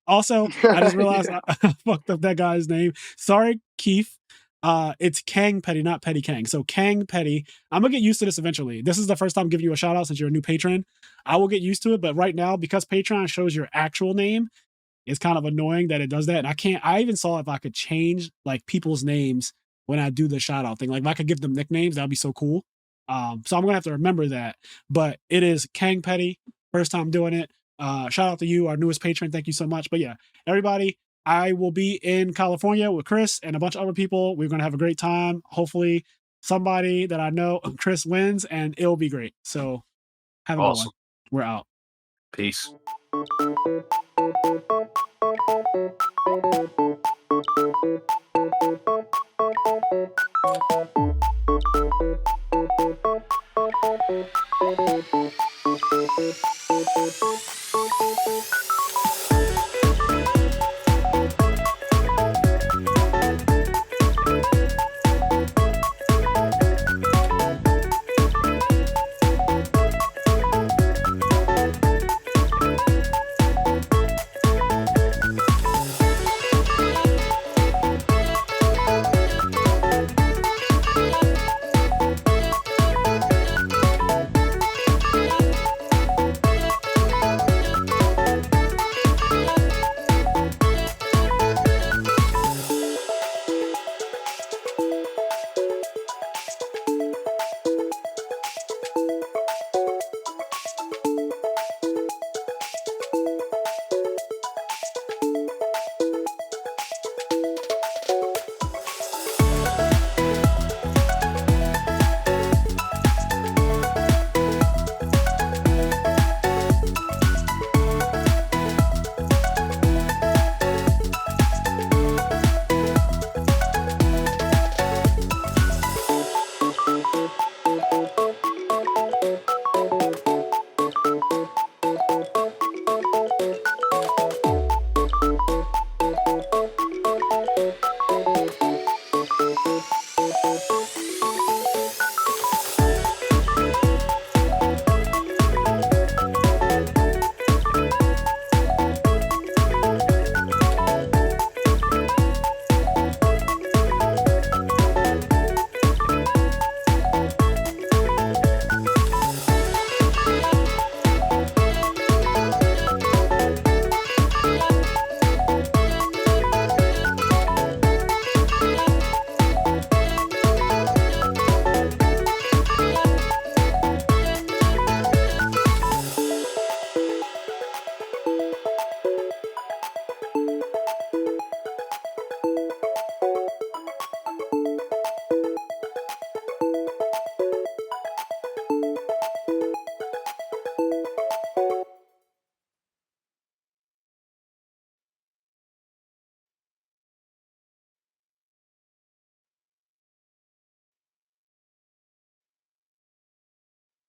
Also, I just realized I fucked up that guy's name. Sorry, Keith. It's Kang Petty, not Petty Kang. So Kang Petty. I'm gonna get used to this eventually. This is the first time I'm giving you a shout out since you're a new patron. I will get used to it, but right now, because Patreon shows your actual name, it's kind of annoying that it does that. And I even saw if I could change like people's names when I do the shout out thing. Like if I could give them nicknames, that'd be so cool. So I'm gonna have to remember that. But it is Kang Petty, first time doing it. Shout out to you, our newest patron. Thank you so much. But yeah, everybody, I will be in California with Chris and a bunch of other people. We're going to have a great time. Hopefully somebody that I know, Chris, wins, and it'll be great. So have a good one. We're out. Peace.